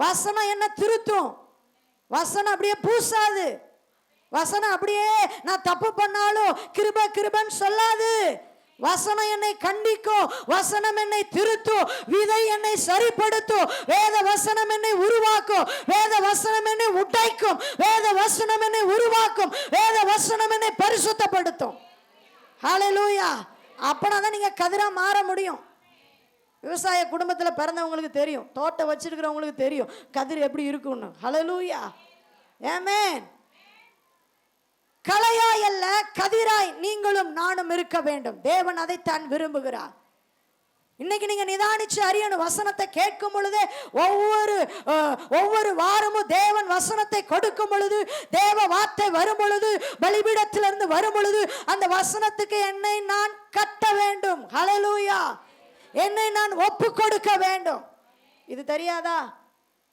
வசனம் என்ன திருத்தும். வசனம் அப்படியே பூசாது. வசனம் அப்படியே நான் தப்பு பண்ணாலும் கிருபன்னு சொல்லாது. வசனம் என்னை கண்டிக்கும், வசனம் என்னை திருத்தும், விதை என்னை சரிப்படுத்தும், வேத வசனம் என்னை உருவாக்கும், வேத வசனம் என்னை உடைக்கும், வேத வசனம் என்னை உருவாக்கும், வேத வசனம் என்னை பரிசுத்தப்படுத்தும். ஹல்லேலூயா. அப்பனாதான் நீங்க கதிரா மாற முடியும். விவசாய குடும்பத்தில் பிறந்தவங்களுக்கு தெரியும், தோட்டம் வச்சிருக்கிறவங்களுக்கு தெரியும் கதிர் எப்படி இருக்கும்னு. ஹல்லேலூயா. ஆமென். கலையாய் அல்ல கதிராய் நீங்களும் நானும் இருக்க வேண்டும். தேவன் அதைத்தான் விரும்புகிறார். இன்னைக்கு நீங்க நிதானிச்சு அறியணும். வசனத்தை கேட்கும் பொழுது, ஒவ்வொரு வாரமும் தேவன் வசனத்தை கொடுக்கும் பொழுது, தேவ வார்த்தை வரும் பொழுது, பலிபீடத்திலிருந்து வரும் பொழுது, அந்த வசனத்துக்கு என்னை நான் கட்ட வேண்டும். ஹல்லேலூயா. என்னை நான் ஒப்பு கொடுக்க வேண்டும். இது தெரியாதா?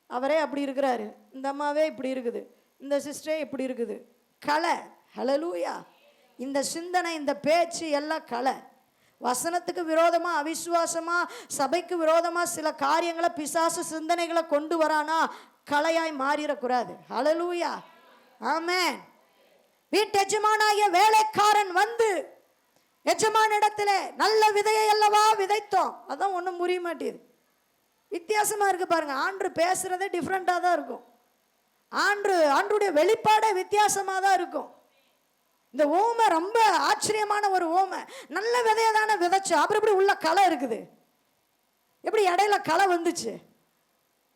அவரே அப்படி இருக்கிறாரு, இந்த அம்மாவே இப்படி இருக்குது, இந்த சிஸ்டரே இப்படி இருக்குது. கலை. ஹல்லேலூயா. இந்த சிந்தனை, இந்த பேச்சு எல்லாம் கலை. வசனத்துக்கு விரோதமா, அவிசுவாசமா, சபைக்கு விரோதமா சில காரியங்களை, பிசாசு சிந்தனைகளை கொண்டு வரானா கலையாய் மாறிடக்கூடாது. ஹல்லேலூயா. ஆமென். வீட்டு எஜமானாகிய வேலைக்காரன் வந்து எஜமான இடத்துல நல்ல விதையை அல்லவா விதைத்தோம். அதான் ஒன்றும் புரிய மாட்டேது. வித்தியாசமா இருக்கு பாருங்க. ஆண்டு பேசுறதே டிஃப்ரெண்டாக தான் இருக்கும். ஆண்டுடைய வெளிப்பாடே வித்தியாசமாக தான் இருக்கும். இந்த ஓமை ரொம்ப ஆச்சரியமான ஒரு ஓமை. நல்ல விதையை தானே விதைச்சு, அப்புறம் எப்படி உள்ள களை இருக்குது? எப்படி இடையில களை வந்துச்சு?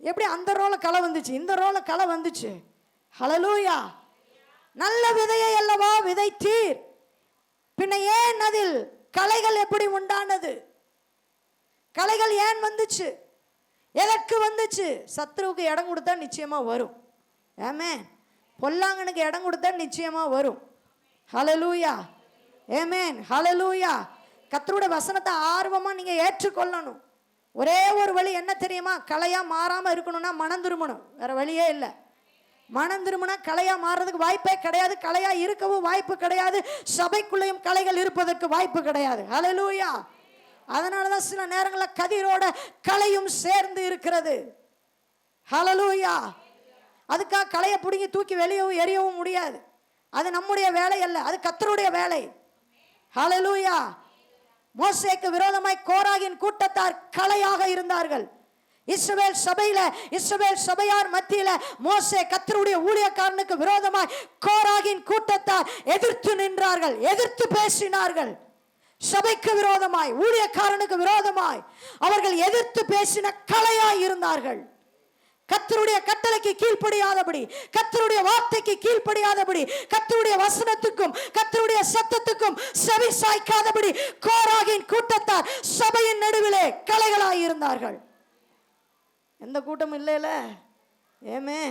எப்படி அந்த ரோல களை வந்துச்சு, இந்த ரோல களை வந்துச்சு? ஹல்லேலூயா. நல்ல விதையை அல்லவா விதைத்தீர், பின்ன ஏன் அதில் களைகள் எப்படி உண்டானது? களைகள் ஏன் வந்துச்சு? எதற்கு வந்துச்சு? சத்துருவுக்கு இடம் கொடுத்தா நிச்சயமா வரும். ஆமென். பொல்லாங்கனுக்கு இடம் கொடுத்தா நிச்சயமா வரும். ஹல்லேலூயா. ஆமென். ஹல்லேலூயா. கர்த்தருடைய வசனத்தை ஆர்வமா நீங்க ஏற்றுக்கொள்ளணும். ஒரே ஒரு வழி என்ன தெரியுமா? கலையா மாறாம இருக்கணும்னா மனம் திரும்பணும். வேற வழியே இல்லை. மனம் திரும்பினா கலையா மாறுறதுக்கு வாய்ப்பே கிடையாது. கலையா இருக்கவும் வாய்ப்பு கிடையாது. சபைக்குள்ளேயும் கலைகள் இருப்பதற்கு வாய்ப்பு கிடையாது. ஹல்லேலூயா. அதனாலதான் சில நேரங்களில் கதிரோட கலையும் சேர்ந்து இருக்கிறது. ஹல்லேலூயா. அதுக்காக கலையை பிடுங்கி தூக்கி வெளியவும் எரியவும் முடியாது. அது நம்முடைய வேலை அல்ல, அது கர்த்தருடைய வேலை. ஹல்லேலூயா. மோசேக்கு விரோதமாய் கோராகின் கூட்டத்தார் கலையாக இருந்தார்கள். இஸ்ரவேல் சபையார் மத்தியில மோசே கர்த்தருடைய ஊழியக்காரனுக்கு விரோதமாய் கோராகின் கூட்டத்தார் எதிர்த்து நின்றார்கள், எதிர்த்து பேசினார்கள். சபைக்கு விரோதமாய், ஊழியக்காரனுக்கு விரோதமாய் அவர்கள் எதிர்த்து பேசின கலையாய் இருந்தார்கள். கர்த்தருடைய கட்டளைக்கு கீழ்ப்படியாதபடி, கர்த்தருடைய வார்த்தைக்கு கீழ்ப்படியாதபடி, கர்த்தருடைய வசனத்துக்கும் கர்த்தருடைய சத்தத்துக்கும் செவி சாய்க்காதபடி கோராகின் கூட்டத்தார் சபையின் நடுவிலே கலைகளாய் இருந்தார்கள். எந்த கூட்டம் இல்லைல? ஏமே.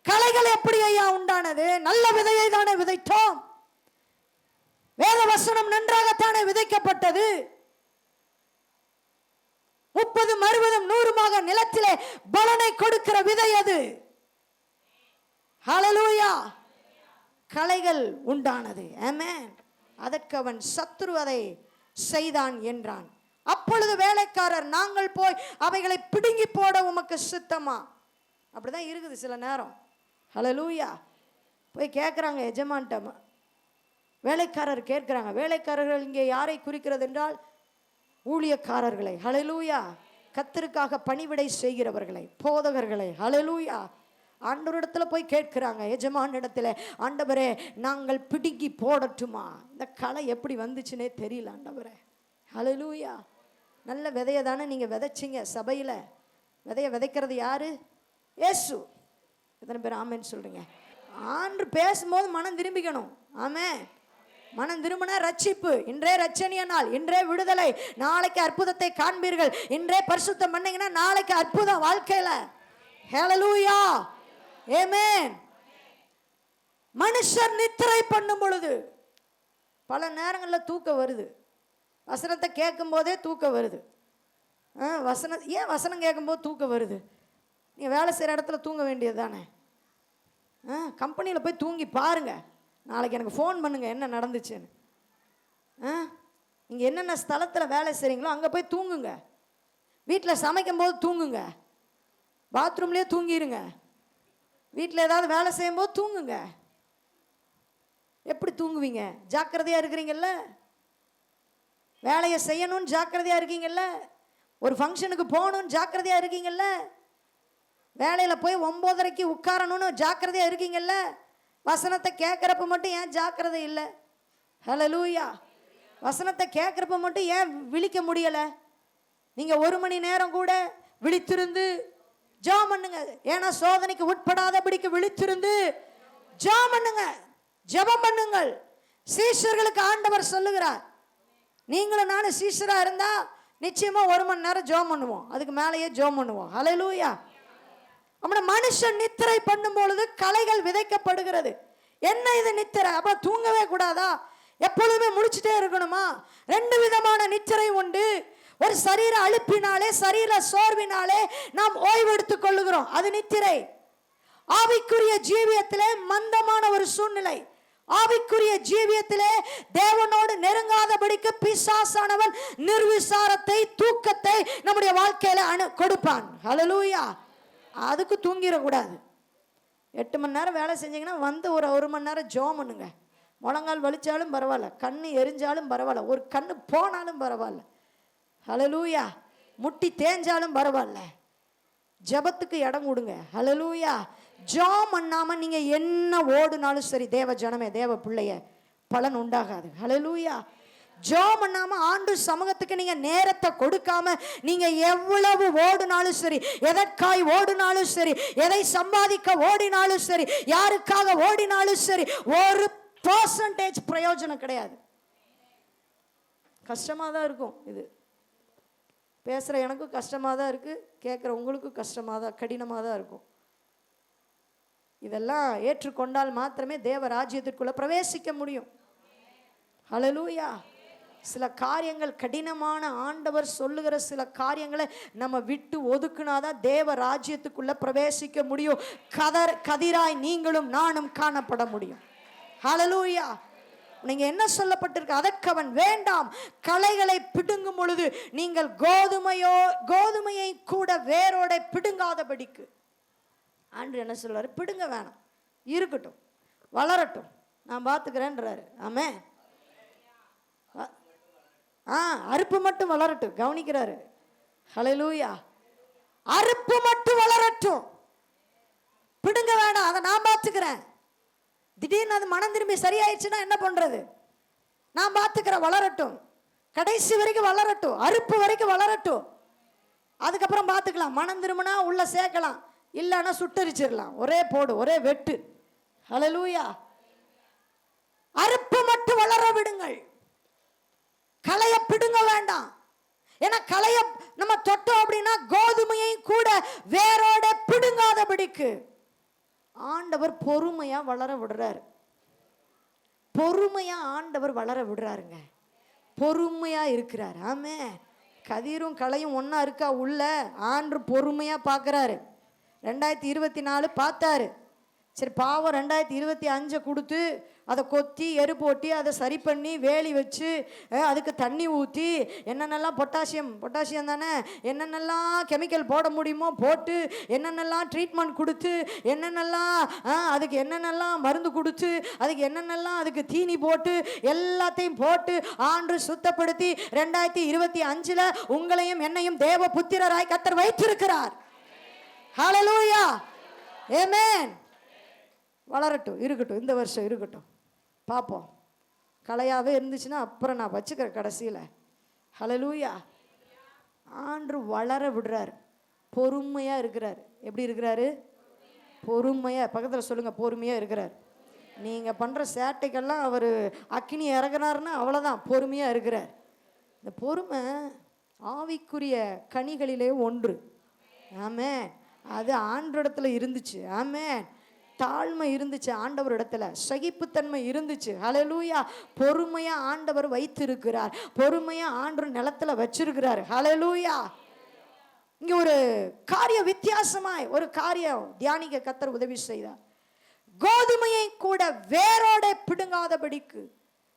கலைகள் எப்படி ஐயா உண்டானது? நல்ல விதையை தானே விதைத்தோம். வேத வசனம் நன்றாகத்தானே விதைக்கப்பட்டது. 30, 60, 100 நிலத்திலே பலனை கொடுக்கிற விதை அது. ஹல்லேலூயா. கலைகள் உண்டானது. ஆமென். அதற்கு அவன் சத்துரு அதை செய்தான் என்றான். அப்பொழுது வேலைக்காரர், நாங்கள் போய் அவைகளை பிடுங்கி போட உமக்கு சித்தமா? அப்படிதான் இருக்குது சில நேரம். ஹல்லேலூயா. போய் கேட்குறாங்க எஜமான்ட்ட. வேலைக்காரர் கேட்கிறாங்க. வேலைக்காரர்கள் இங்கே யாரை குறிக்கிறது என்றால் ஊழியக்காரர்களை. ஹல்லேலூயா. கர்த்தருக்காக பணிவிடை செய்கிறவர்களை, போதகர்களை. ஹல்லேலூயா. ஆண்டவரிடத்துல போய் கேட்கிறாங்க, எஜமானிடத்துல, ஆண்டவரே நாங்கள் பிடுங்கி போடட்டுமா? இந்த களை எப்படி வந்துச்சுன்னே தெரியல ஆண்டவரே. ஹல்லேலூயா. நல்ல விதையை தானே நீங்கள் விதைச்சிங்க சபையில். விதையை விதைக்கிறது யாரு? இயேசு. எத்தனை பேர் ஆமேன்னு சொல்றீங்க? ஆண்டு பேசும்போது மனம் திரும்பிக்கணும். ஆமே. மனம் திரும்பினா ரட்சிப்பு. இன்றே ரட்சணிய நாள், இன்றே விடுதலை, நாளைக்கு அற்புதத்தை காண்பீர்கள். இன்றே பரிசுத்தம் பண்ணீங்கன்னா நாளைக்கு அற்புதம் வாழ்க்கையில. ஹல்லேலூயா. ஆமென். மனுஷர் நித்திரை பண்ணும் பொழுது பல நேரங்களில் தூக்கம் வருது. வசனத்தை கேட்கும் போதே தூக்கம் வருது. ஏன் வசனம் கேட்கும்போது தூக்கம் வருது? நீங்கள் வேலை செய்கிற இடத்துல தூங்க வேண்டியது தானே. கம்பெனியில் போய் தூங்கி பாருங்க. நாளைக்கு எனக்கு ஃபோன் பண்ணுங்க என்ன நடந்துச்சுன்னு. நீங்கள் என்னென்ன ஸ்தலத்தில் வேலை செய்கிறீங்களோ அங்கே போய் தூங்குங்க. வீட்டில் சமைக்கும் போது தூங்குங்க. பாத்ரூம்லேயே தூங்கிடுங்க. வீட்டில் ஏதாவது வேலை செய்யும்போது தூங்குங்க. எப்படி தூங்குவீங்க? ஜாக்கிரதையாக இருக்கிறீங்கல்ல. வேலையை செய்யணும்னு ஜாக்கிரதையாக இருக்கீங்கல்ல. ஒரு ஃபங்க்ஷனுக்கு போகணும்னு ஜாக்கிரதையாக இருக்கீங்கல்ல. வேலையில் போய் 9:30க்கு உட்காரணும்னு ஜாக்கிரதையாக இருக்கீங்கல்ல. வசனத்தை கேட்குறப்ப மட்டும் ஏன் ஜாக்கிரதை இல்லை? ஹல்லேலூயா. வசனத்தை கேட்குறப்ப மட்டும் ஏன் விழிக்க முடியலை? நீங்கள் 1 மணி நேரம் கூட விழித்திருந்து ஜெபம் பண்ணுங்க. ஏன்னா சோதனைக்கு உட்படாதபடிக்கு விழித்திருந்து ஜெபம் பண்ணுங்க. ஜெபம் பண்ணுங்கள். சீஷர்களுக்கு ஆண்டவர் சொல்லுகிறார், நீங்களும் நானும் சீஷராக இருந்தால் நிச்சயமாக 1 மணி நேரம் ஜெபம் பண்ணுவோம். அதுக்கு மேலேயே ஜெபம் பண்ணுவோம். ஹல்லேலூயா. நம்மளோட மனுஷன் நித்திரை பண்ணும் பொழுது களைகள் விதைக்கப்படுகிறது. என்ன இது நித்திரை? அப்போ தூங்கவே கூடாதா? எப்பொழுதுமே முடிச்சுட்டே இருக்கணுமா? 2 விதமான நித்திரை உண்டு. ஒரு சரீர அழுப்பினாலே, சரீர சோர்வினாலே நாம் ஓய்வு எடுத்துக் கொள்ளுகிறோம், அது நித்திரை. ஆவிக்குரிய ஜீவியத்திலே மந்தமான ஒரு சூழ்நிலை, ஆவிக்குரிய ஜீவியத்திலே தேவனோடு நெருங்காதபடிக்கு பிசாசானவன் நிர்விசாரத்தை, தூக்கத்தை நம்முடைய வாழ்க்கையில கொடுப்பான். ஹல்லேலூயா. அதுக்கு தூங்கிடக்கூடாது. 8 மணி நேரம் வேலை செஞ்சீங்கன்னா வந்து ஒரு 1 மணி நேரம் ஜெபம் பண்ணுங்க. முழங்கால் வலிச்சாலும் பரவாயில்ல, கண்ணு எரிஞ்சாலும் பரவாயில்ல, ஒரு கண்ணு போனாலும் பரவாயில்ல. ஹல்லேலூயா. முட்டி தேஞ்சாலும் பரவாயில்ல, ஜெபத்துக்கு இடம் கொடுங்க. ஹல்லேலூயா. ஜெபம் பண்ணாம நீங்க என்ன ஓடுனாலும் சரி, தேவ ஜனமே, தேவ பிள்ளைய, பலன் உண்டாகாது. ஹல்லேலூயா. ஜெபம் பண்ணாம ஆண்டு சமூகத்துக்கு நீங்க நேரத்தை கொடுக்காம நீங்க எவ்வளவு ஓடினாலும் சரி, எதற்காய் ஓடினாலும் சரி, எதை சம்பாதிக்க ஓடினாலும் சரி, யாருக்காக ஓடினாலும் சரி, 1% பிரயோஜனம் கிடையாது. கஷ்டமாக தான் இருக்கும். இது பேசுகிற எனக்கும் கஷ்டமாக தான் இருக்குது, கேட்குற உங்களுக்கும் கஷ்டமாக தான், கடினமாக தான் இருக்கும். இதெல்லாம் ஏற்றுக்கொண்டால் மாத்திரமே தேவ ராஜ்யத்திற்குள்ளே பிரவேசிக்க முடியும். ஹல்லேலூயா. சில காரியங்கள் கடினமான, ஆண்டவர் சொல்லுகிற சில காரியங்களை நம்ம விட்டு ஒதுக்குனாதான் தேவ ராஜ்யத்துக்குள்ளே பிரவேசிக்க முடியும். கதிராய் நீங்களும் நானும் காணப்பட முடியும். ஹல்லேலூயா. நீங்க என்ன சொல்லப்பட்டிருக்கு? அதற்கு அவன் வேண்டாம், களைகளை பிடுங்கும் பொழுது நீங்கள் கோதுமையை கூட வேரோட பிடுங்காதபடிக்கு. ஆண்டு என்ன சொல்றாரு? பிடுங்க வேணாம், இருக்கட்டும், வளரட்டும், நான் பார்த்துக்கிறேன்றாரு. ஆமே. அறுப்பு மட்டும் வளரட்டும், கவனிக்கிறாரு. ஹல்லேலூயா. அறுப்பு மட்டும் வளரட்டும், பிடுங்க வேணாம், அதை நான் பார்த்துக்கிறேன். திடீர்னு அது மனம் திரும்பி சரியாயிடுச்சுன்னா என்ன பண்றது? நான் பார்த்துக்கிறேன், வளரட்டும், கடைசி வரைக்கும் வளரட்டும், அறுப்பு வரைக்கும் வளரட்டும், அதுக்கப்புறம் பார்த்துக்கலாம். மனம் திரும்பினா உள்ள சேர்க்கலாம், இல்லைன்னா சுட்டரிச்சிடலாம். ஒரே போடு, ஒரே வெட்டு. ஹல்லேலூயா. அறுப்பு மட்டும் வளர விடுங்கள், களைய பிடுங்க வேண்டாம். ஏன்னா களைய நம்ம தொட்டோம் அப்படின்னா கோதுமையை கூட வேரோட பிடுங்காதபடிக்கு ஆண்டவர் பொறுமையா வளர விடுறாரு. பொறுமையா ஆண்டவர் வளர விடுறாருங்க. பொறுமையா இருக்கிறார். ஆமே. கதிரும் களையும் ஒன்னா இருக்கா உள்ள? ஆண்டு பொறுமையா பார்க்கறாரு. 2024 பார்த்தாரு. சரி, பாவம் 2025 கொடுத்து அதை கொத்தி எரு போட்டி அதை சரி பண்ணி வேலி வச்சு அதுக்கு தண்ணி ஊற்றி என்னென்னலாம் பொட்டாசியம் தானே, என்னென்னலாம் கெமிக்கல் போட முடியுமோ போட்டு, என்னென்னலாம் ட்ரீட்மெண்ட் கொடுத்து, என்னென்னலாம் அதுக்கு என்னென்னலாம் மருந்து கொடுத்து, அதுக்கு என்னென்னலாம் அதுக்கு தீனி போட்டு, எல்லாத்தையும் போட்டு ஆண்டு சுத்தப்படுத்தி 2025 உங்களையும் என்னையும் தேவ புத்திரராய் கர்த்தர் வைத்திருக்கிறார். ஹல்லேலூயா. ஆமென். வளரட்டும், இருக்கட்டும், இந்த வருஷம் இருக்கட்டும், பார்ப்போம். கலையாகவே இருந்துச்சுன்னா அப்புறம் நான் வச்சுக்கிறேன் கடைசியில். ஹல்லேலூயா. ஆண்டு வளர விடுறாரு, பொறுமையாக இருக்கிறார். எப்படி இருக்கிறாரு? பொறுமையாக. பக்கத்தில் சொல்லுங்கள், பொறுமையாக இருக்கிறார். நீங்கள் பண்ணுற சேட்டைக்கெல்லாம் அவர் அக்கினி இறங்குனாருன்னா அவ்வளோதான், பொறுமையாக இருக்கிறார். இந்த பொறுமை ஆவிக்குரிய கனிகளிலே ஒன்று. ஆமென். அது ஆண்டவரிடத்துல இருந்துச்சு. ஆமென். தாழ்மை இருந்துச்சு ஆண்டவர் இடத்துல, சகிப்புத்தன்மை இருந்துச்சு. ஹல்லேலூயா. பொறுமையா ஆண்டவர் வைத்திருக்கிறார், பொறுமையா ஆண்டவர் நிலத்துல வச்சிருக்கிறார். ஹல்லேலூயா. இங்க ஒரு காரியம், வித்தியாசமாய் ஒரு காரியம் தியானிக்க கர்த்தர் உதவி செய்தார். கோதுமையை கூட வேரோட பிடுங்காதபடிக்கு.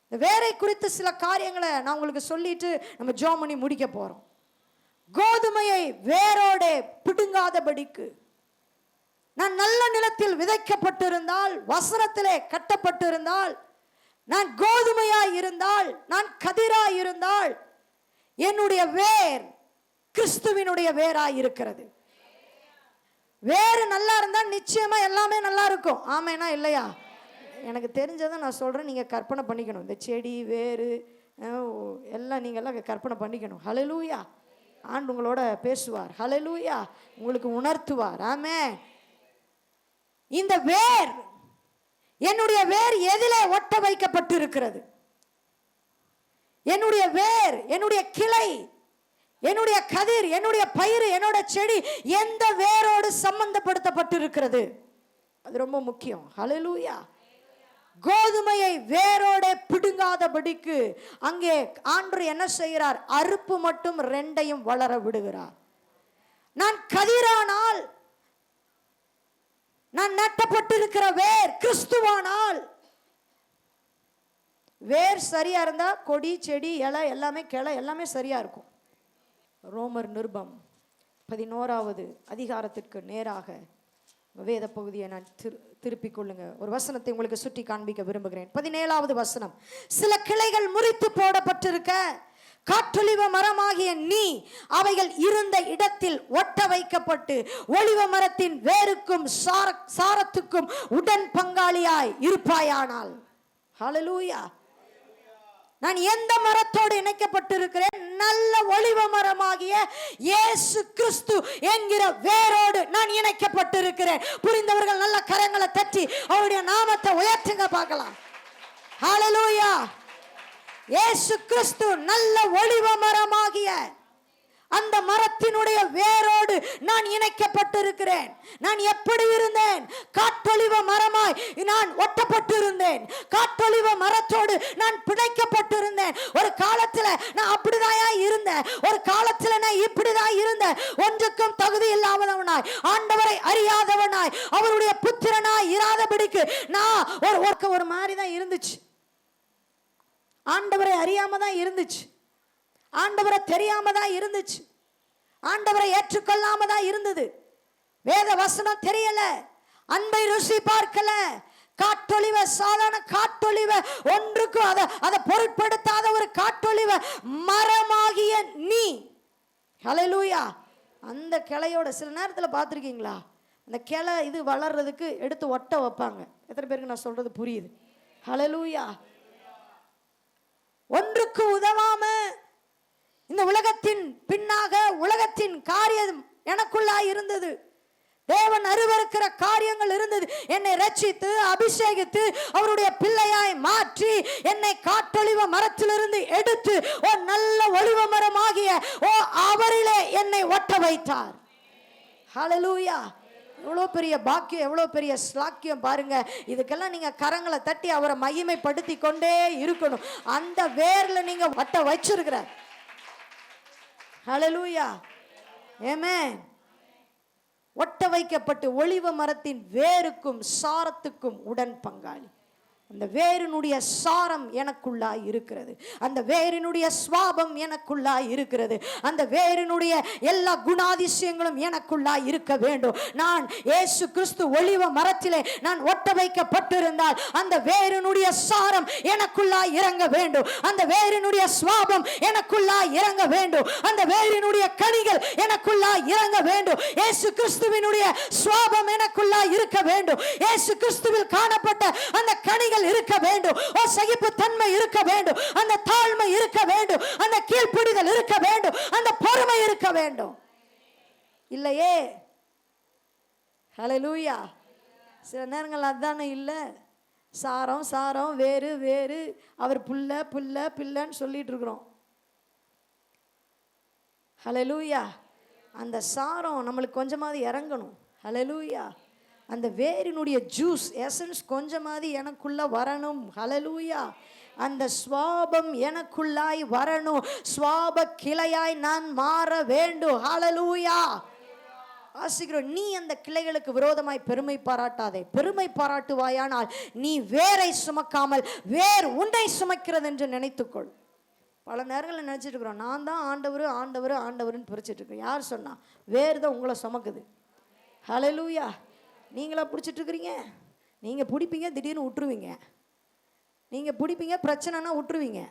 இந்த வேரை குறித்து சில காரியங்களை நான் உங்களுக்கு சொல்லிட்டு நம்ம ஜெபம் பண்ணி முடிக்க போறோம். கோதுமையை வேரோட பிடுங்காதபடிக்கு. நான் நல்ல நிலத்தில் விதைக்கப்பட்டிருந்தால், வசனத்திலே கட்டப்பட்டிருந்தால், நான் கோதுமையாய் இருந்தால், நான் கதிராய் இருந்தால், என்னுடைய வேர் கிறிஸ்துவினுடைய வேராய் இருக்கிறது. வேறு நல்லா இருந்தால் நிச்சயமா எல்லாமே நல்லா இருக்கும். ஆமேனா இல்லையா? எனக்கு தெரிஞ்சதை நான் சொல்றேன், நீங்க கற்பனை பண்ணிக்கணும். இந்த செடி வேறு எல்லாம் நீங்க எல்லாம் கற்பனை பண்ணிக்கணும். ஹல்லேலூயா. ஆண்டு உங்களோட பேசுவார். ஹல்லேலூயா. உங்களுக்கு உணர்த்துவார். ஆமென். இந்த வேர், என்னுடைய வேர் எதிலே ஒட்ட வைக்கப்பட்டிருக்கிறது? என்னுடைய வேர், என்னுடைய கிளை, என்னுடைய கதிர், என்னுடைய பயிர், என்னோட செடி எந்த வேரோடு சம்பந்தப்படுத்தப்பட்டிருக்கிறது? அது ரொம்ப முக்கியம். ஹல்லேலூயா. கோதுமையை வேரோட பிடுங்காதபடிக்கு அங்கே ஆண்டவர் என்ன செய்கிறார்? அறுப்பு மட்டும் ரெண்டையும் வளர விடுகிறார். நான் கதிரானால், நான் நட்டப்பட்டிருக்கிற வேர் கிறிஸ்துவானால், வேர் சரியா இருந்தா கொடி செடி இலை எல்லாமே கிளை எல்லாமே சரியா இருக்கும். ரோமர் நிருபம் 11வது அதிகாரத்திற்கு நேராக வேத பகுதியை நான் திருப்பிக் கொள்ளுங்க. ஒரு வசனத்தை உங்களுக்கு சுட்டி காண்பிக்க விரும்புகிறேன். 17வது வசனம். சில கிளைகள் முறித்து போடப்பட்டிருக்க காற்றொலிவ மரமாகிய நீ அவைகள் இருந்த இடத்தில் ஒட்ட வைக்கப்பட்டு ஒலிவ மரத்தின் வேருக்கும் சாரத்துக்கும் உடன் பங்காளியாய் இருப்பாயானால். ஹல்லேலூயா. நான் எந்த மரத்தோடு இணைக்கப்பட்டிருக்கிறேன்? நல்ல ஒலிவ மரமாகிய இயேசு கிறிஸ்து என்கிற வேரோடு நான் இணைக்கப்பட்டிருக்கிறேன். புரிந்தவர்கள் நல்ல கரங்களை தட்டி அவருடைய நாமத்தை உயர்த்துங்க பார்க்கலாம். ஹல்லேலூயா. இயேசு கிறிஸ்து நல்ல ஒலிவ மரமாகிய அந்த மரத்தினுடைய வேரோடு நான் இணைக்கப்பட்டிருக்கிறேன். நான் எப்படி இருந்தேன்? காற்றொலிவ மரமாய் நான் ஒட்டப்பட்டிருந்தேன். காற்றொலிவ மரத்தோடு நான் பிணைக்கப்பட்டிருந்தேன். ஒரு காலத்துல நான் அப்படிதான் இருந்தேன், ஒரு காலத்துல நான் இப்படிதான் இருந்தேன். ஒன்றுக்கும் தகுதி இல்லாதவனாய், ஆண்டவரை அறியாதவனாய், அவருடைய புத்திரனாய் இராதபடிக்கு நான் ஒரு மாதிரி தான் இருந்துச்சு. ஆண்டவரை அறியாம தான் இருந்துச்சு, ஆண்டவரை தெரியாம தான் இருந்துச்சு, ஆண்டவரை ஏற்றுக்கொள்ளாம தான் இருந்தது. வேத வசனம் தெரியல, அன்பை ருசி பார்க்கல, காற்றொலிவ சாதாரண காற்றொலிவ ஒன்றுக்கு அதை பொருட்படுத்தாத ஒரு காற்றொலிவ மரமாகிய நீ. ஹல்லேலூயா. அந்த கிளையோட சில நேரத்தில் பார்த்துருக்கீங்களா? அந்த கிளை இது வளர்றதுக்கு எடுத்து ஒட்ட வைப்பாங்க. எத்தனை பேருக்கு நான் சொல்றது புரியுது? ஹல்லேலூயா. ஒன்றுக்கு உதவாம இந்த உலகத்தின் பின்னாக உலகத்தின் காரியம் எனக்குள்ளாய் இருந்தது. தேவன் அருவருக்கிற காரியங்கள் இருந்தது. என்னை ரட்சித்து அபிஷேகித்து அவருடைய பிள்ளையாய் மாற்றி என்னை காற்றொலிவ மரத்திலிருந்து எடுத்து ஒரு நல்ல ஒலிவ மரமாகிய அவரிலே என்னை ஒட்ட வைத்தார். ஹல்லேலூயா. எவ்வளோ பெரிய பாக்கியம், எவ்வளோ பெரிய ஸ்லாக்கியம் பாருங்க. இதுக்கெல்லாம் நீங்க கரங்களை தட்டி அவரை மகிமைப்படுத்தி கொண்டே இருக்கணும். அந்த வேர்ல நீங்க ஒட்ட வச்சிருக்கிற. ஹல்லேலூயா. ஆமென். ஒட்ட வைக்கப்பட்டு ஒலிவ மரத்தின் வேருக்கும் சாரத்துக்கும் உடன் பங்காளி. அந்த வேரினுடைய சாரம் எனக்குள்ளாய் இருக்கிறது. அந்த வேரினுடைய சுவாபம் எனக்குள்ளாய் இருக்கிறது. அந்த வேரினுடைய எல்லா குணாதிசயங்களும் எனக்குள்ளாய் இருக்க வேண்டும். நான் இயேசு கிறிஸ்து ஒலிவ மரத்திலே நான் ஒட்ட வைக்கப்பட்டிருந்தால் அந்த வேரினுடைய சாரம் எனக்குள்ளாய் இறங்க வேண்டும். அந்த வேரினுடைய சுவாபம் எனக்குள்ளாய் இறங்க வேண்டும். அந்த வேரினுடைய கனிகள் எனக்குள்ளாய் இறங்க வேண்டும். இயேசு கிறிஸ்துவினுடைய சுவாபம் எனக்குள்ளாய் இருக்க வேண்டும். இயேசு கிறிஸ்துவில் காணப்பட்ட அந்த கனிகள் இருக்க வேண்டும். சகிப்பு தன்மை இருக்க வேண்டும். அந்த தாழ்மை இருக்க வேண்டும். அந்த கீழ்ப்படிதல் இருக்க வேண்டும். அந்த பொறுமை இருக்க வேண்டும். இல்லையே, ஹல்லேலூயா. சில நேரங்கள் அதானே இல்லை, சாரம் சாரம் வேறு வேறு, அவர் புல்ல புல்ல பிள்ளைன்னு சொல்லிட்டு இருக்கிறோம். ஹல்லேலூயா. அந்த சாரம் நம்மளுக்கு கொஞ்சமாவது இறங்கணும். ஹல்லேலூயா. அந்த வேரினுடைய ஜூஸ் எசன்ஸ் கொஞ்சமாவது எனக்குள்ள வரணும். ஹல்லேலூயா. அந்த சுவாபம் எனக்குள்ளாய் வரணும். சுவாப கிளையாய் நான் மாற வேண்டும். ஹல்லேலூயா. ஆசிக்கிறோம். நீ அந்த கிளைகளுக்கு விரோதமாய் பெருமை பாராட்டாதே. பெருமை பாராட்டுவாயானால் நீ வேரை சுமக்காமல் வேர் உன்னை சுமக்கிறது என்று நினைத்துக்கொள். பல நேரங்களில் நினச்சிட்டு இருக்கிறோம், நான் தான் ஆண்டவர் ஆண்டவர் ஆண்டவர்னு பிரிச்சுட்டு இருக்கேன். யார் சொன்னா? வேர் தான் உங்களை சுமக்குது. ஹல்லேலூயா. நீங்களா பிடிச்சிட்டு இருக்கிறீங்க? நீங்கள் பிடிப்பீங்க, திடீர்னு விட்டுருவீங்க. நீங்கள் பிடிப்பீங்க, பிரச்சனைனா விட்டுருவீங்க.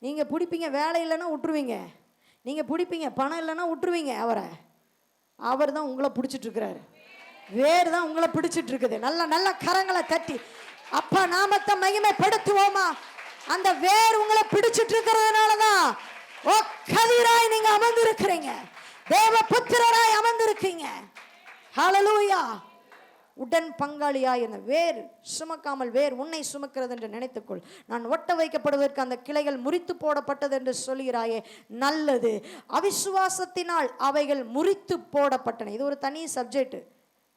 நீங்கள் பிடிப்பீங்க, வேலை இல்லைன்னா விட்டுருவீங்க. நீங்கள் பிடிப்பீங்க, பணம் இல்லைன்னா விட்டுருவீங்க. அவர் தான் உங்களை பிடிச்சிட்டு இருக்கிறாரு. வேறு தான் உங்களை பிடிச்சிட்டு இருக்குது. நல்ல நல்ல கரங்களை தட்டி அப்பா நாமத்தை மகிமைப்படுத்துவோமா? அந்த வேர் உங்களை பிடிச்சிட்டு இருக்கிறதுனால தான் கதிராய் நீங்க அமர்ந்திருக்கிறீங்க. தேவ புத்திரராய் அமர்ந்திருக்கீங்க. ஹல்லேலூயா. உடன் பங்காளியாய் இருந்த வேர் சுமக்காமல் வேர் உன்னை சுமக்கிறது என்று நினைத்துக்கொள். நான் ஒட்ட வைக்கப்படுவதற்கு அந்த கிளைகள் முறித்து போடப்பட்டது என்று சொல்கிறாயே, நல்லது. அவிசுவாசத்தினால் அவைகள் முறித்து போடப்பட்டன. இது ஒரு தனி சப்ஜெக்ட்.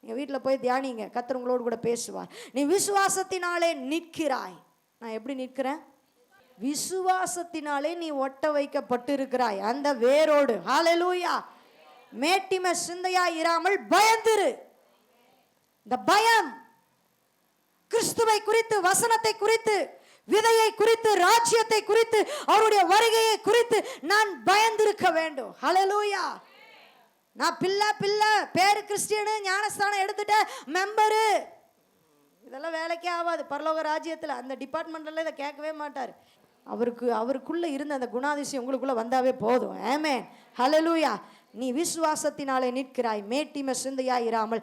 நீங்கள் வீட்டில் போய் தியானிங்க, கர்த்தர் உங்களோடு கூட பேசுவார். நீ விசுவாசத்தினாலே நிற்கிறாய். நான் எப்படி நிற்கிறேன்? விசுவாசத்தினாலே நீ ஒட்ட வைக்கப்பட்டிருக்கிறாய் அந்த வேரோடு. ஹல்லேலூயா. மேட்டிமை சிந்தையாய் இராமல் பயந்திரு. இந்த பயம் கிறிஸ்துவை குறித்து, வசனத்தை குறித்து, விதையை குறித்து, ராஜ்யத்தை குறித்து, அவருடைய வருகையை குறித்து நான் பயந்திருக்க வேண்டும். ஹல்லேலூயா. நான் பிள்ளை பிள்ளை பேரு கிறிஸ்டியனு, ஞானஸ்தானம் எடுத்துட்ட மெம்பரு, இதெல்லாம் வேலைக்கே ஆகாது பரலோக ராஜ்யத்தில். அந்த டிபார்ட்மெண்ட்ல இதை கேட்கவே மாட்டார். அவருக்குள்ளே இருந்த அந்த குணாதிசயம் உங்களுக்குள்ளே வந்தாவே போதும். ஆமென். ஹல்லேலூயா. நீ விசுவாசத்தினாலே நிற்கிறாய், மேட்டிமை சிந்தையாய் இராமல்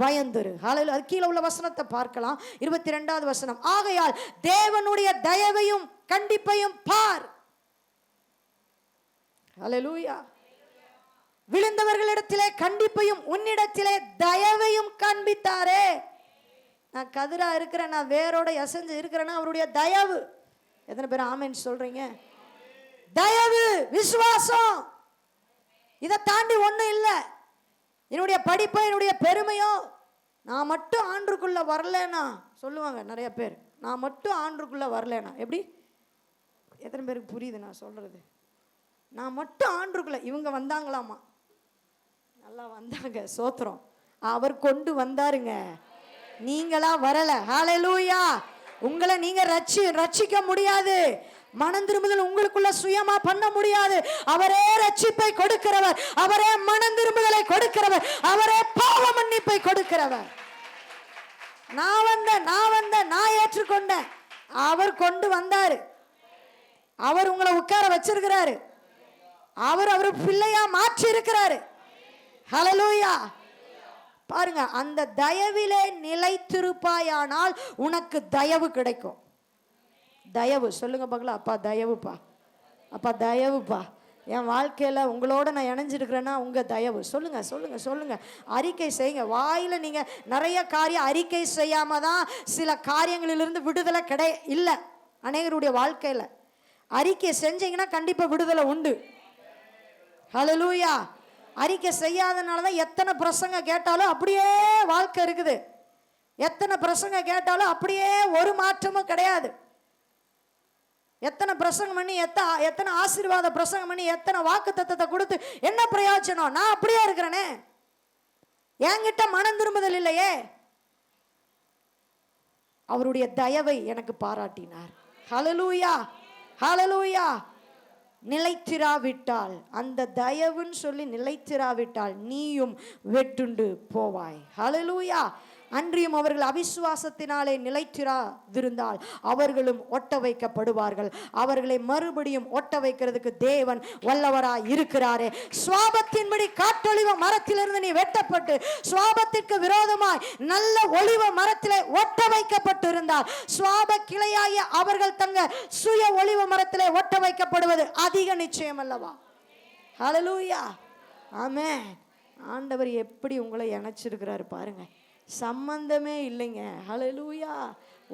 பயந்துரு. ஹல்லேலூயா. கீழே உள்ள வசனத்தை பார்க்கலாம். 22வது வசனம். ஆகையால் தேவனுடைய தயவையும் கண்டிப்பையும் பார். ஹல்லேலூயா. விழுந்தவர்களிடத்திலே கண்டிப்பையும் உன்னிடத்திலே தயவையும் காண்பித்தாரே. நான் கதிரா இருக்கிறேன், நான் வேரோட எசைஞ்சு இருக்கிறேன்னா அவருடைய தயவு. எத்தனை பேர் ஆமென் சொல்றீங்க? தயவு, விசுவாசம், இதை தாண்டி ஒன்றும் இல்லை. என்னுடைய படிப்போ என்னுடைய பெருமையோ, நான் மட்டும் ஆண்டுக்குள்ள வரலன்னா சொல்லுவாங்க நிறைய பேர், நான் மட்டும் ஆண்டுக்குள்ள வரலன்னா. எப்படி? எத்தனை பேருக்கு புரியுது நான் சொல்றது? நான் மட்டும் ஆண்டுக்குள்ள, இவங்க வந்தாங்களாமா, நல்லா வந்தாங்க, சோத்திரம், அவர் கொண்டு வந்தாருங்க, நீங்களா வரல. ஹல்லேலூயா. உங்களை நீங்க ரட்சிக்க முடியாது. மனம் திரும்புதல் உங்களுக்குள்ள சுயமா பண்ண முடியாது. அவரே ரட்சிப்பை கொடுக்கிறவர், அவரே மனம் திரும்புதலை கொடுக்கிறவர், அவரே பாவ மன்னிப்பை கொடுக்கிறவர். நான் ஏற்றுக்கொண்டேன், அவர் கொண்டு வந்தாரு, அவர் உங்களை உட்கார வச்சிருக்கிறாரு, அவர் பிள்ளையா மாற்றி இருக்கிறாரு. ஹல்லேலூயா. பாருங்க, அந்த தயவிலே நிலைத்திருப்பாயானால் உனக்கு தயவு கிடைக்கும். தயவு சொல்லுங்க பார்க்கலாம். அப்பா தயவுப்பா, அப்பா தயவுப்பா, என் வாழ்க்கையில் உங்களோட நான் இணைஞ்சிருக்கிறேன்னா உங்க தயவு. சொல்லுங்க சொல்லுங்க சொல்லுங்க. அறிக்கை செய்யுங்க. வாயில நீங்க நிறைய காரியம் அறிக்கை செய்யாம தான் சில காரியங்களிலிருந்து விடுதலை இல்லை அநேகருடைய வாழ்க்கையில. அறிக்கை செஞ்சீங்கன்னா கண்டிப்பா விடுதலை உண்டு. ஹல்லேலூயா. அறிக்கை செய்யாதனால தான் எத்தனை பிரசங்க கேட்டாலும் அப்படியே வாழ்க்கை இருக்குது. எத்தனை பிரசங்க கேட்டாலும் அப்படியே ஒரு மாற்றமும் கிடையாது. எத்தனை பிரசங்கம் பண்ணி எத்தனை ஆசீர்வாத பிரசங்கம் பண்ணி எத்தனை வாக்குத்தத்தத்தை கொடுத்து என்ன பிரயோஜனம்? நான் அப்படியே இருக்கிறேனே, என்கிட்ட மனம் திரும்புதல் இல்லையே. அவருடைய தயவை எனக்கு பாராட்டினார். ஹல்லேலூயா, ஹல்லேலூயா. நிலைத்திராவிட்டால், அந்த தயவுன்னு சொல்லி நிலைத்திராவிட்டால் நீயும் வெட்டுண்டு போவாய். ஹல்லேலூயா. அன்றியும் அவர்கள் அவிசுவாசத்தினாலே நிலைத்திராதிருந்தால் அவர்களும் ஒட்ட வைக்கப்படுவார்கள். அவர்களை மறுபடியும் ஒட்ட வைக்கிறதுக்கு தேவன் வல்லவராய் இருக்கிறாரே. சுவாபத்தின்படி காட்டொலிவ மரத்திலிருந்து நீ வெட்டப்பட்டு சுவாபத்திற்கு விரோதமாய் நல்ல ஒலிவ மரத்திலே ஒட்ட வைக்கப்பட்டு இருந்தால், சுவாப கிளையாகிய அவர்கள் தங்க சுய ஒலிவ மரத்திலே ஒட்ட வைக்கப்படுவது அதிக நிச்சயம் அல்லவா? ஹல்லேலூயா, ஆமென். ஆண்டவர் எப்படி உங்களை இணைச்சிருக்கிறாரு பாருங்க. சம்பந்தமே இல்லைங்க. ஹல்லேலூயா.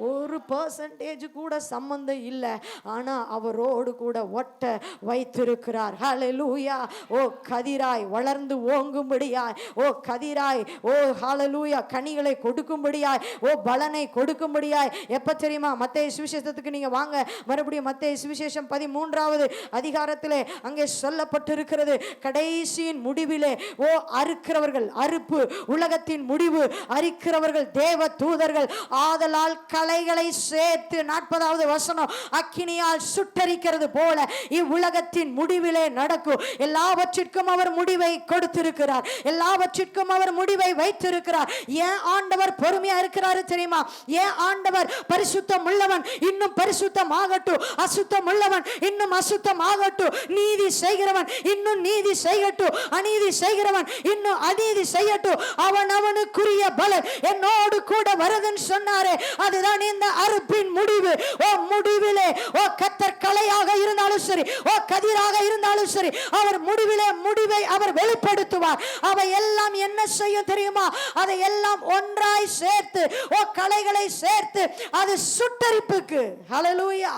1% கூட சம்பந்தம் இல்லை, ஆனா அவரோடு கூட ஒட்ட வைத்திருக்கிறார். ஹல்லேலூயா. ஓ கதிராய் வளர்ந்து ஓங்கும்படியாய், ஓ கதிராய், ஓ ஹல்லேலூயா, கனிகளை கொடுக்கும்படியாய், ஓ பலனை கொடுக்கும்படியாய். எப்ப தெரியுமா? மத்தேயு சுவிசேஷத்துக்கு நீங்க வாங்க, மறுபடியும் மத்தேயு சுவிசேஷம் 13வது அதிகாரத்திலே அங்கே சொல்லப்பட்டிருக்கிறது. கடைசியின் முடிவிலே ஓ அறுக்கிறவர்கள், அறுப்பு உலகத்தின் முடிவு, அரிக்கிறவர்கள் தேவ தூதர்கள். ஆதலால் களைகளை சேர்த்து 40வது வசனம், அக்கினியால் சுட்டரிக்கிறது போல இவ்வுலகத்தின் முடிவிலே நடக்கும். எல்லாவற்றிற்கும் அவர் முடிவை கொடுத்திருக்கிறார், எல்லாவற்றிற்கும் அவர் முடிவை வைத்திருக்கிறார். ஏன் ஆண்டவர் பொறுமையா இருக்கிறாரு தெரியுமா? ஏன் ஆண்டவர் பரிசுத்தம் உள்ளவன் இன்னும் பரிசுத்தம் ஆகட்டும், அசுத்தம் உள்ளவன் இன்னும் அசுத்தம் ஆகட்டும், நீதி செய்கிறவன் இன்னும் நீதி செய்யட்டும், அநீதி செய்கிறவன் இன்னும் அநீதி செய்யட்டும், அவன் அவனுக்குரிய பலன் என்னோடு கூட வருதுன்னு சொன்னாரே. அதுதான் இந்த அறுப்பின் முடிவு. ஓ முடிவிலே, ஓ கர்த்தர் கலையாக இருந்தாலும் சரி, ஓ கதிராக இருந்தாலும் சரி, அவர் முடிவிலே முடிவை அவர் வெளிப்படுத்துவார். அவை எல்லாம் என்ன செய்யும் தெரியுமா? அதை எல்லாம் ஒன்றாய் சேர்த்து, ஓ கலைகளை சேர்த்து அது சுட்டரிப்புக்கு. ஹல்லேலூயா.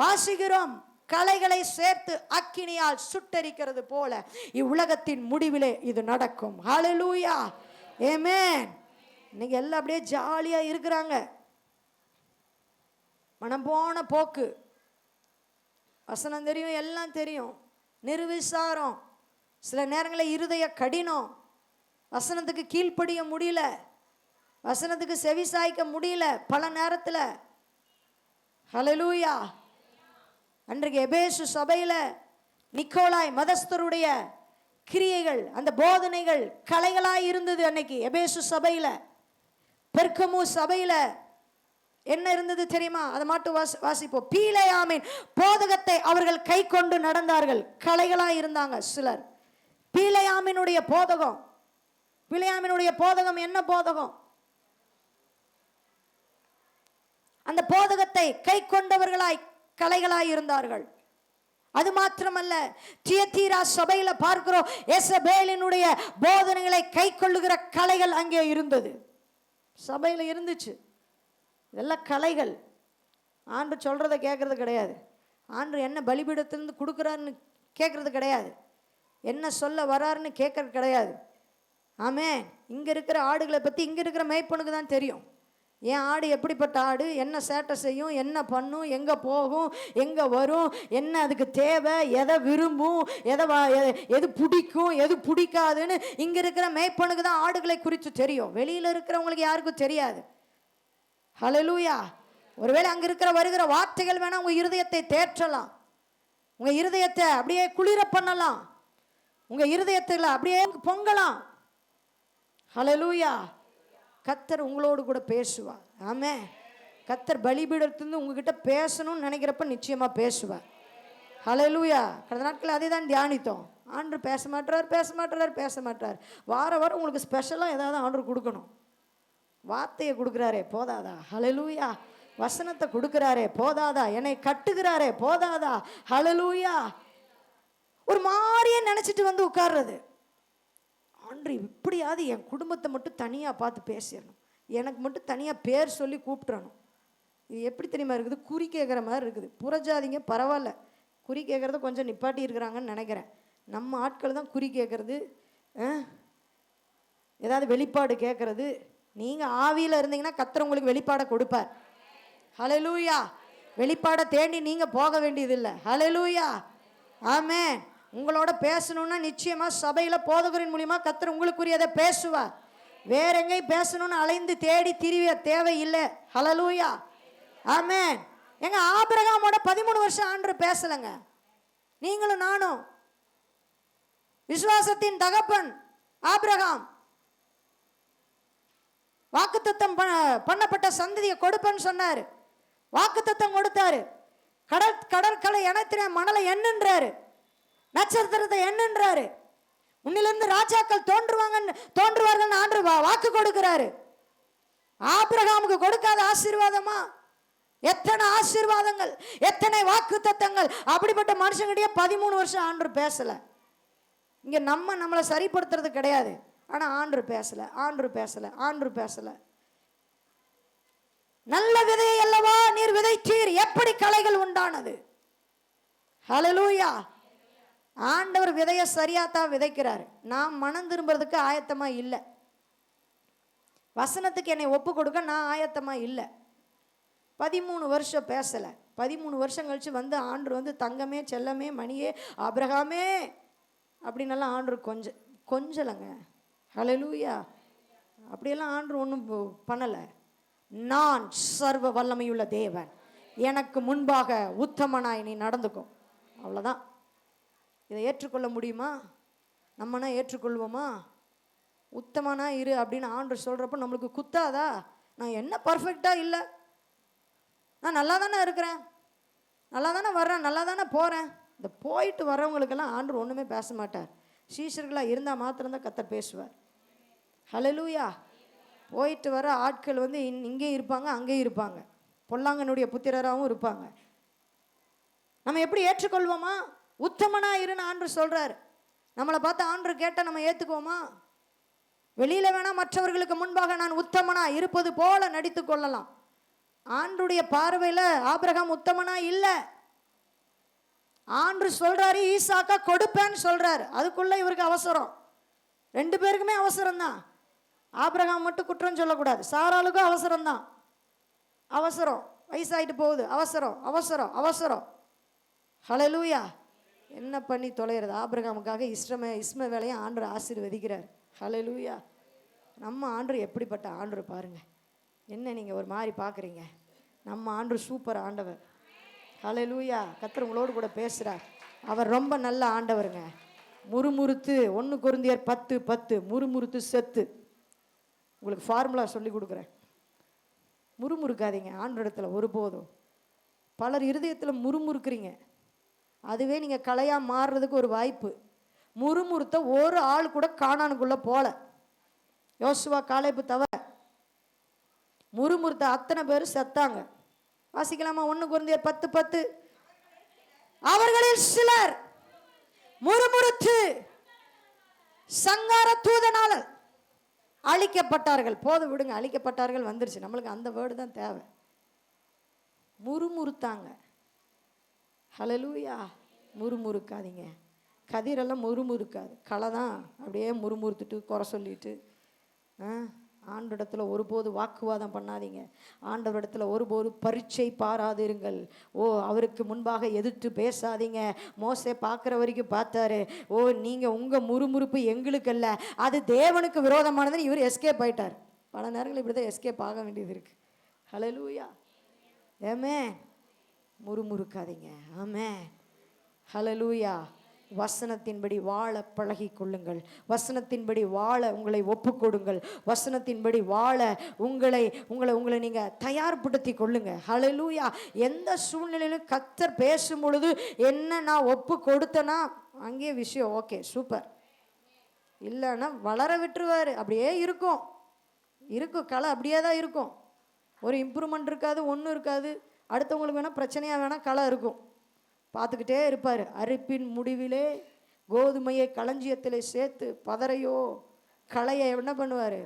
வாசிக்கிறோம், கலைகளை சேர்த்து அக்கினியால் சுட்டரிக்கிறது போல இவ்வுலகத்தின் முடிவிலே இது நடக்கும். ஹல்லேலூயா, ஆமென். இன்னைக்கு எல்லாம் அப்படியே ஜாலியா இருக்கிறாங்க, மனம் போன போக்கு. வசனம் தெரியும், எல்லாம் தெரியும், நிர்விசாரம், சில நேரங்களில் இருதய கடினம், வசனத்துக்கு கீழ்ப்படிய முடியல, வசனத்துக்கு செவி சாய்க்க முடியல பல நேரத்தில். ஹல்லேலூயா. அன்றைக்கு எபேசு சபையில நிக்கோலாய் மதஸ்தருடைய கிரியைகள், அந்த போதனைகள் கலைகளாய் இருந்தது. அன்னைக்கு எபேசு சபையில, பெர்கமு சபையில என்ன இருந்தது தெரியுமா? அதை மட்டும் வாசிப்போம். பீலேயாமின் போதகத்தை அவர்கள் கை கொண்டு நடந்தார்கள். கலைகளாய் இருந்தாங்க சிலர். பீலேயாமினுடைய போதகம், பீலேயாமினுடைய போதகம் என்ன போதகம்? அந்த போதகத்தை கை கொண்டவர்களாய் கலைகளாய் இருந்தார்கள். அது மாத்திரமல்ல, தியத்தீரா சபையில பார்க்கிறோம், எசபேலினுடைய போதனைகளை கை கொள்ளுகிற கலைகள் அங்கே இருந்தது, சபையில இருந்துச்சு. இதெல்லாம் கலைகள். ஆண்டு சொல்றதை கேட்கறது கிடையாது, ஆண்டு என்ன பலிபீடத்திலிருந்து கொடுக்குறாருன்னு கேட்கறது கிடையாது, என்ன சொல்ல வராருன்னு கேட்கறது கிடையாது. ஆமென். இங்க இருக்கிற ஆடுகளை பத்தி இங்க இருக்கிற மேய்ப்பனுக்கு தான் தெரியும். என் ஆடு எப்படிப்பட்ட ஆடு, என்ன சேட்டை செய்யும், என்ன பண்ணும், எங்கே போகும், எங்கே வரும், என்ன அதுக்கு தேவை, எதை விரும்பும், எது பிடிக்கும், எது பிடிக்காதுன்னு இங்கே இருக்கிற மேய்ப்பனுக்கு தான் ஆடுகளை குறித்து தெரியும். வெளியில் இருக்கிறவங்களுக்கு யாருக்கும் தெரியாது. ஹல்லேலூயா. ஒருவேளை அங்கே இருக்கிற வருகிற வார்த்தைகள் வேணால் உங்கள் இருதயத்தை தேற்றலாம், உங்கள் இருதயத்தை அப்படியே குளிர பண்ணலாம், உங்கள் இருதயத்தில் அப்படியே பொங்கலாம். ஹல்லேலூயா. கர்த்தர் உங்களோடு கூட பேசுவார். ஆமென். கர்த்தர் பலிபீடத்திலிருந்து உங்ககிட்ட பேசணும்னு நினைக்கிறப்ப நிச்சயமா பேசுவார். ஹல்லேலூயா. கடந்த நாட்கள் அதை தான் தியானித்தோம். ஆண்டவர் பேச மாட்டார். வாரம் உங்களுக்கு ஸ்பெஷலாக ஏதாவது ஆண்டவர் கொடுக்கணும். வார்த்தையை கொடுக்குறாரே போதாதா? ஹல்லேலூயா. வசனத்தை கொடுக்குறாரே போதாதா? என்னை கட்டுகிறாரே போதாதா? ஹல்லேலூயா. ஒரு மாதிரியே நினைச்சிட்டு வந்து உட்கார்றது. ஆண்டு இப்படியாவது என் குடும்பத்தை மட்டும் தனியாக பார்த்து பேசிடணும், எனக்கு மட்டும் தனியாக பேர் சொல்லி கூப்பிட்றணும். இது எப்படி தெரியுமா இருக்குது? குறி கேட்குற மாதிரி இருக்குது. புறஜாதிங்க பரவாயில்ல, குறி கேட்குறத கொஞ்சம் நிப்பாட்டி இருக்கிறாங்கன்னு நினைக்கிறேன். நம்ம ஆட்கள் தான் குறி கேட்குறது, ஏதாவது வெளிப்பாடு கேட்குறது. நீங்கள் ஆவியில் இருந்தீங்கன்னா கர்த்தர் உங்களுக்கு வெளிப்பாடை கொடுப்பார். ஹல்லேலூயா. வெளிப்பாடை தேடி நீங்கள் போக வேண்டியதில்லை. ஹல்லேலூயா. ஆமென். உங்களோட பேசணும்னா நிச்சயமா சபையில போதகரின் மூலியமா கர்த்தர் உங்களுக்குரியதை பேசுவார். வேற எங்கேயும் பேசணும்னு அலைந்து தேடி திரிவிய தேவையில்லை. ஹல்லேலூயா, ஆமென். எங்க ஆபிரகாமோட 13 வருஷம் ஆண்டவர் பேசலங்க. நீங்களும் நானும் விசுவாசத்தின் தகப்பன் ஆபிரகாம் வாக்குத்தத்தம் பண்ணப்பட்ட சந்ததியை கொடுப்பேன்னு சொன்னாரு. வாக்குத்தத்தம் கொடுத்தாரு. கடற்கரை இனத்தின மணலை எண்ணுன்றாரு, நட்சத்திரத்தை எண்ணுன்றாரு. உன்னிலிருந்து ராஜாக்கள் தோன்றுவார்கள் ஆண்டு வாக்கு கொடுக்கிறாரு. ஆபிரகாமுக்கு கொடுக்காத ஆசீர்வாதமா? எத்தனை ஆசீர்வாதங்கள், எத்தனை வாக்கு தத்தங்கள். அப்படிப்பட்ட மனுஷங்கிட்டே 13 வருஷம் ஆண்டு பேசல. இங்க நம்மளை சரிப்படுத்துறது கிடையாது. ஆனா ஆண்டு பேசல, ஆண்டு பேசல. நல்ல விதையை அல்லவா நீர் விதைத்தீர், எப்படி களைகள் உண்டானது? ஹல்லேலூயா. ஆண்டவர் விதைய சரியாத்தான் விதைக்கிறார். நான் மனம் திரும்புறதுக்கு ஆயத்தமா இல்லை. வசனத்துக்கு என்னை ஒப்பு கொடுக்க நான் ஆயத்தமா இல்லை. 13 வருஷம் பேசல. 13 வருஷம் கழிச்சு வந்து ஆண்டு தங்கமே, செல்லமே, மணியே, ஆபிரகாமே அப்படின்னெல்லாம் ஆண்டு கொஞ்சலங்க. ஹல்லேலூயா. அப்படியெல்லாம் ஆண்டு ஒன்றும் பண்ணலை. நான் சர்வ வல்லமையுள்ள தேவன், எனக்கு முன்பாக உத்தமனாய் நீ நடந்துக்கும், அவ்வளோதான். இதை ஏற்றுக்கொள்ள முடியுமா? நம்மனா ஏற்றுக்கொள்வோமா? உத்தமனா இரு அப்படின்னு ஆண்டு சொல்கிறப்ப நம்மளுக்கு குத்தாதா? நான் என்ன பர்ஃபெக்டாக இல்லை, நான் நல்லா தானே இருக்கிறேன், நல்லா தானே வர்றேன், நல்லா தானே போகிறேன். இந்த போயிட்டு வர்றவங்களுக்கெல்லாம் ஆண்டு ஒன்றுமே பேச மாட்டார். சீஷர்களாக இருந்தால் மாத்திரம்தான் கர்த்தர் பேசுவார். ஹல்லேலூயா. போயிட்டு வர ஆட்கள் இங்கேயும் இருப்பாங்க, அங்கேயும் இருப்பாங்க, பொல்லாங்கனுடைய புத்திரராகவும் இருப்பாங்க. நம்ம எப்படி ஏற்றுக்கொள்வோமா? உத்தமனா இருன்னு ஆண்டு சொல்றாரு. நம்மளை பார்த்து ஆண்டு கேட்டால் நம்ம ஏற்றுக்குவோமா? வெளியில வேணா மற்றவர்களுக்கு முன்பாக நான் உத்தமனா இருப்பது போல நடித்து கொள்ளலாம். ஆண்டுடைய பார்வையில் ஆபிரகாம் உத்தமனா இல்லை. ஆண்டு சொல்றாரு ஈசாக்கா கொடுப்பேன்னு சொல்றாரு. அதுக்குள்ள இவருக்கு அவசரம். 2 பேருக்குமே அவசரம் தான். ஆபிரகாம் மட்டும் குற்றம் சொல்லக்கூடாது. சாராளுக்கும் அவசரம் தான். அவசரம், வயசாயிட்டு போகுது, அவசரம் அவசரம் அவசரம். ஹல்லேலூயா. என்ன பண்ணி தொலைகிறது? ஆபிரகாமுக்காக இஸ்ம வேலையை ஆண்டவர் ஆசீர்வதிக்கிறார். ஹல்லேலூயா. நம்ம ஆண்டவர் எப்படிப்பட்ட ஆண்டவர் பாருங்க. என்ன நீங்கள் ஒரு மாதிரி பார்க்குறீங்க? நம்ம ஆண்டவர் சூப்பர் ஆண்டவர். ஹல்லேலூயா. கர்த்தர் உங்களோடு கூட பேசுகிறார். அவர் ரொம்ப நல்ல ஆண்டவருங்க. முறுமுறுத்து 1 கொரிந்தியர் 10:10 முறுமுறுத்து செத்து. உங்களுக்கு ஃபார்முலா சொல்லி கொடுக்குறேன். முறுமுறுக்காதீங்க ஆண்டவரிடத்தில் ஒருபோதும். பலர் இருதயத்தில் முறுமுறுக்கிறீங்க. அதுவே நீங்கள் கலையாக மாறுறதுக்கு ஒரு வாய்ப்பு. முறுமுறுத்த ஒரு ஆள் கூட கானானுக்குள்ளே போல. யோசுவா காலேபு தவிர முறுமுறுத்த அத்தனை பேர் செத்தாங்க. வாசிக்கலாமா? 1 கொரிந்தியர் 10:10 அவர்களில் சிலர் முறுமுறுத்து சங்கார தூதனால அழிக்கப்பட்டார்கள். போதும் விடுங்க, அழிக்கப்பட்டார்கள் வந்துருச்சு. நம்மளுக்கு அந்த வேர்டு தான் தேவை. முறுமுறுத்தாங்க. ஹல்லேலூயா. முறுமுறுக்காதீங்க. கதிரெல்லாம் முறுமுறுக்காது. களை தான் அப்படியே முறுமுறுத்துட்டு குறை சொல்லிட்டு. ஆண்டவரிடத்துல ஒருபோது வாக்குவாதம் பண்ணாதீங்க. ஆண்டவரிடத்துல ஒருபோது பரீட்சை பாராதிருங்கள். அவருக்கு முன்பாக எதிர்த்து பேசாதீங்க. மோசே பார்க்குற வரைக்கும் பார்த்தாரு. நீங்கள் உங்கள் முறுமுறுப்பு எங்களுக்கு அல்ல, அது தேவனுக்கு விரோதமானதுன்னு இவர் எஸ்கேப் ஆயிட்டார். பல நேரங்கள் இப்படி தான் எஸ்கேப் ஆக வேண்டியது இருக்கு. ஹல்லேலூயா. ஆமென். முறுமுறுக்காதீங்க. ஆமென். ஹல்லேலூயா. வசனத்தின்படி வாழ பழகி கொள்ளுங்கள். வசனத்தின்படி வாழ உங்களை ஒப்பு கொடுங்கள். வசனத்தின்படி வாழ உங்களை நீங்கள் தயார்படுத்தி கொள்ளுங்க. ஹல்லேலூயா. எந்த சூழ்நிலையிலும் கர்த்தர் பேசும் பொழுது என்ன நான் ஒப்பு கொடுத்தேன்னா அங்கேயே விஷயம் ஓகே சூப்பர். இல்லைன்னா வளர விட்டுருவார். அப்படியே இருக்கும் களை அப்படியே தான் இருக்கும். ஒரு இம்ப்ரூவ்மெண்ட் இருக்காது, ஒன்றும் இருக்காது. அடுத்தவங்களுக்கு வேணால் பிரச்சனையாக வேணால் களை இருக்கும். பார்த்துக்கிட்டே இருப்பார். அறுப்பின் முடிவிலே கோதுமையை களஞ்சியத்தில் சேர்த்து பதறையோ களையை என்ன பண்ணுவார்?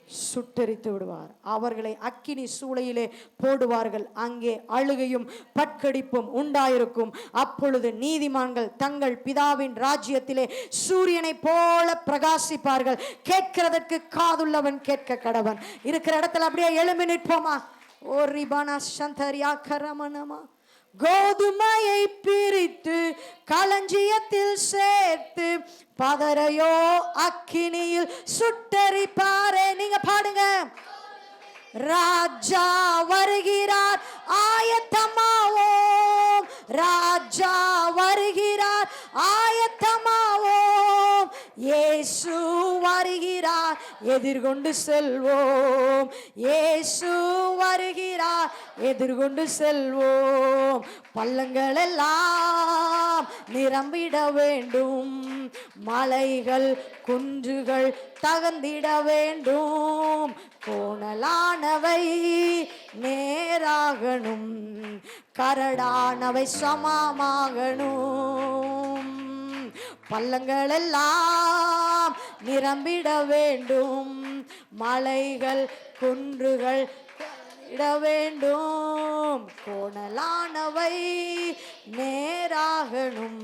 சுட்டெரித்து விடுவார். அவர்களை அக்கினி சூளையிலே போடுவார்கள். அங்கே அழுகையும் பட்கடிப்பும் உண்டாயிருக்கும். அப்பொழுது நீதிமான்கள் தங்கள் பிதாவின் ராஜ்யத்திலே சூரியனை போல பிரகாசிப்பார்கள். கேட்கிறதற்கு காதுள்ளவன் கேட்க கடவன். இருக்கிற இடத்துல அப்படியே எழும்பி நிற்போமா? ஓ ரிபானா சந்தரியா கரமனமா கோதுமையை பிரித்து களஞ்சியத்தில் சேர்த்து பதரையோ அக்கினியில் சுட்டரிப்பாரே. நீங்க பாடுங்க. ராஜா வருகிறார் ஆயத்தமாவோம், ராஜா வருகிறார் ஆயத்தமாவோம், இயேசு வருகிறார் எதிர்கொண்டு செல்வோம், இயேசு வருகிறார் எதிர்கொண்டு செல்வோம். பள்ளங்கள் எல்லாம் நிரம்பிட வேண்டும், மலைகள் குன்றுகள் தகர்ந்திட வேண்டும், கோணலானவை நேராகணும், கரடானவை சமமாகணும். பள்ளங்கள் எல்லாம் நிரம்பிட வேண்டும், மலைகள் குன்றுகள் இட வேண்டும், கோணலானவை நேராகணும்,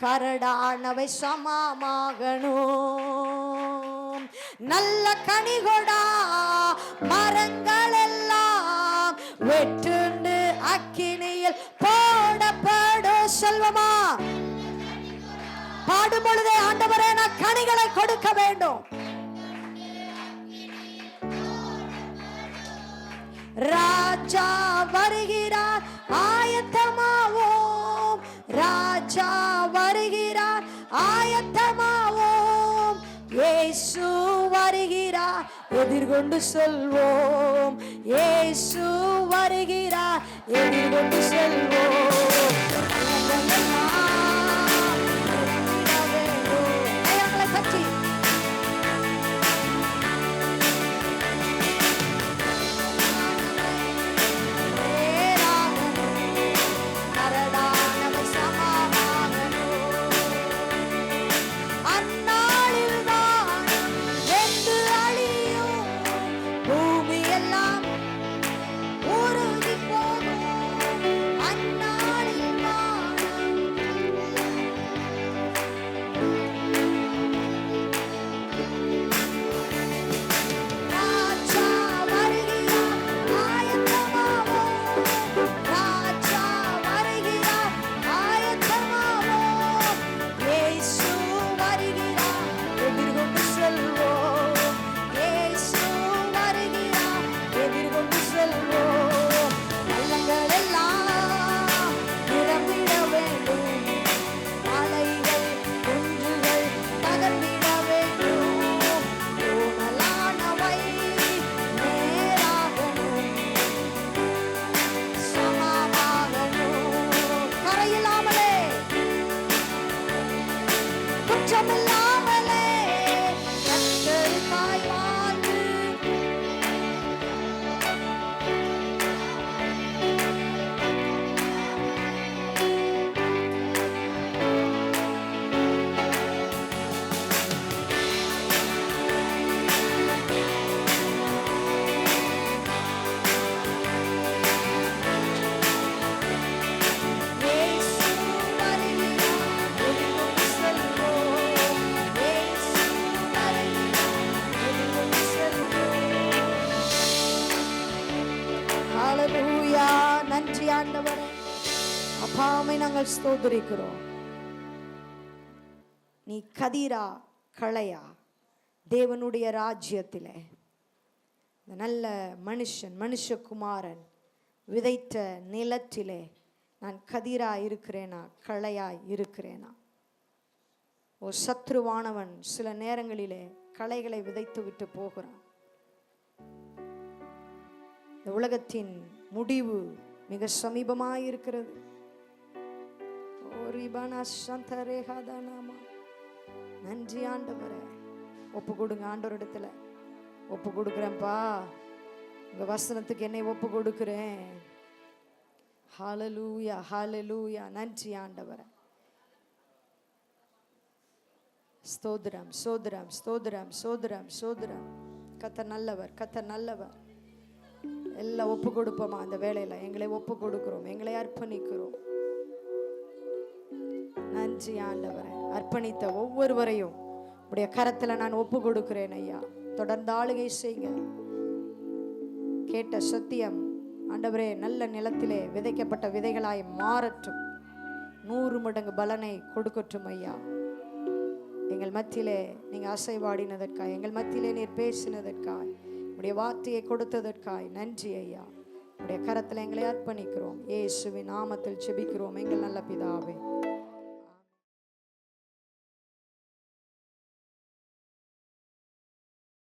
கரடானவை சமமாகணும். நல்ல கனிகொடா மரங்கள் எல்லாம் வெட்டுண்டு அக்கினியில் போடப்படும். செல்வமா பாடும் பொழுதே ஆண்டவரே நான் கனிகளை கொடுக்க வேண்டும். ராஜா வருகிறார் ஆயத்தமாவோம், ராஜா வருகிறார் ஆயத்தமாவோம், இயேசு வருகிறார் எதிர்கொண்டு செல்வோம், இயேசு வருகிறார் எதிர்கொண்டு செல்வோம். பற்றி நன்றி ஆண்டவரே. அப்பாவை நாங்கள் ஸ்தோத்திரிக்கிறோம். நீ கதிரா களையா தேவனுடைய ராஜ்யத்திலே நல்ல மனுஷன் மனுஷகுமாரன் விதைத்த நிலத்திலே நான் கதிரா இருக்கிறேனா களையா இருக்கிறேனா? ஓ சத்ருவானவன் சில நேரங்களிலே களைகளை விதைத்து விட்டு போகிறான். இந்த உலகத்தின் முடிவு மிக சமீபமாயிருக்கிறது. நன்றி ஆண்டவரே. ஒப்பு கொடுங்க ஆண்டவரிடத்துல. ஒப்பு கொடுக்குறேன்ப்பா, உங்க வசனத்துக்கு என்னை ஒப்பு கொடுக்கிறேன். ஹல்லேலூயா ஹல்லேலூயா. நன்றி ஆண்டவரே. ஸ்தோத்திரம் ஸ்தோத்திரம் ஸ்தோத்திரம் ஸ்தோத்திரம் ஸ்தோத்திரம். கர்த்தர் நல்லவர், கர்த்தர் நல்லவர். எல்லாம் ஒப்பு கொடுப்போமா? அந்த வேளையில எங்களை ஒப்பு கொடுக்கிறோம், எங்களை அர்ப்பணிக்கிறோம். நன்றி ஆண்டவரே. அர்ப்பணித்த ஒவ்வொருவரையும் உடைய கரத்துல நான் ஒப்பு கொடுக்கிறேன் ஐயா. தொடர்ந்து ஆளுகை செய்யுங்க. கேட்ட சத்தியம் ஆண்டவரே, நல்ல நிலத்திலே விதைக்கப்பட்ட விதைகளாய் மாறட்டும். 100 மடங்கு பலனை கொடுக்கட்டும் ஐயா. எங்கள் மத்தியிலே நீங்க அசைவாடினதற்காய், எங்கள் மத்தியிலே நீர் பேசினதற்காய், உடைய வார்த்தையை கொடுத்ததற்காய் நன்றி ஐயா. உடைய கரத்தில் எங்களை அர்ப்பணிக்கிறோம். இயேசுவின் நாமத்தில் ஜெபிக்கிறோம் எங்கள் நல்ல பிதாவே.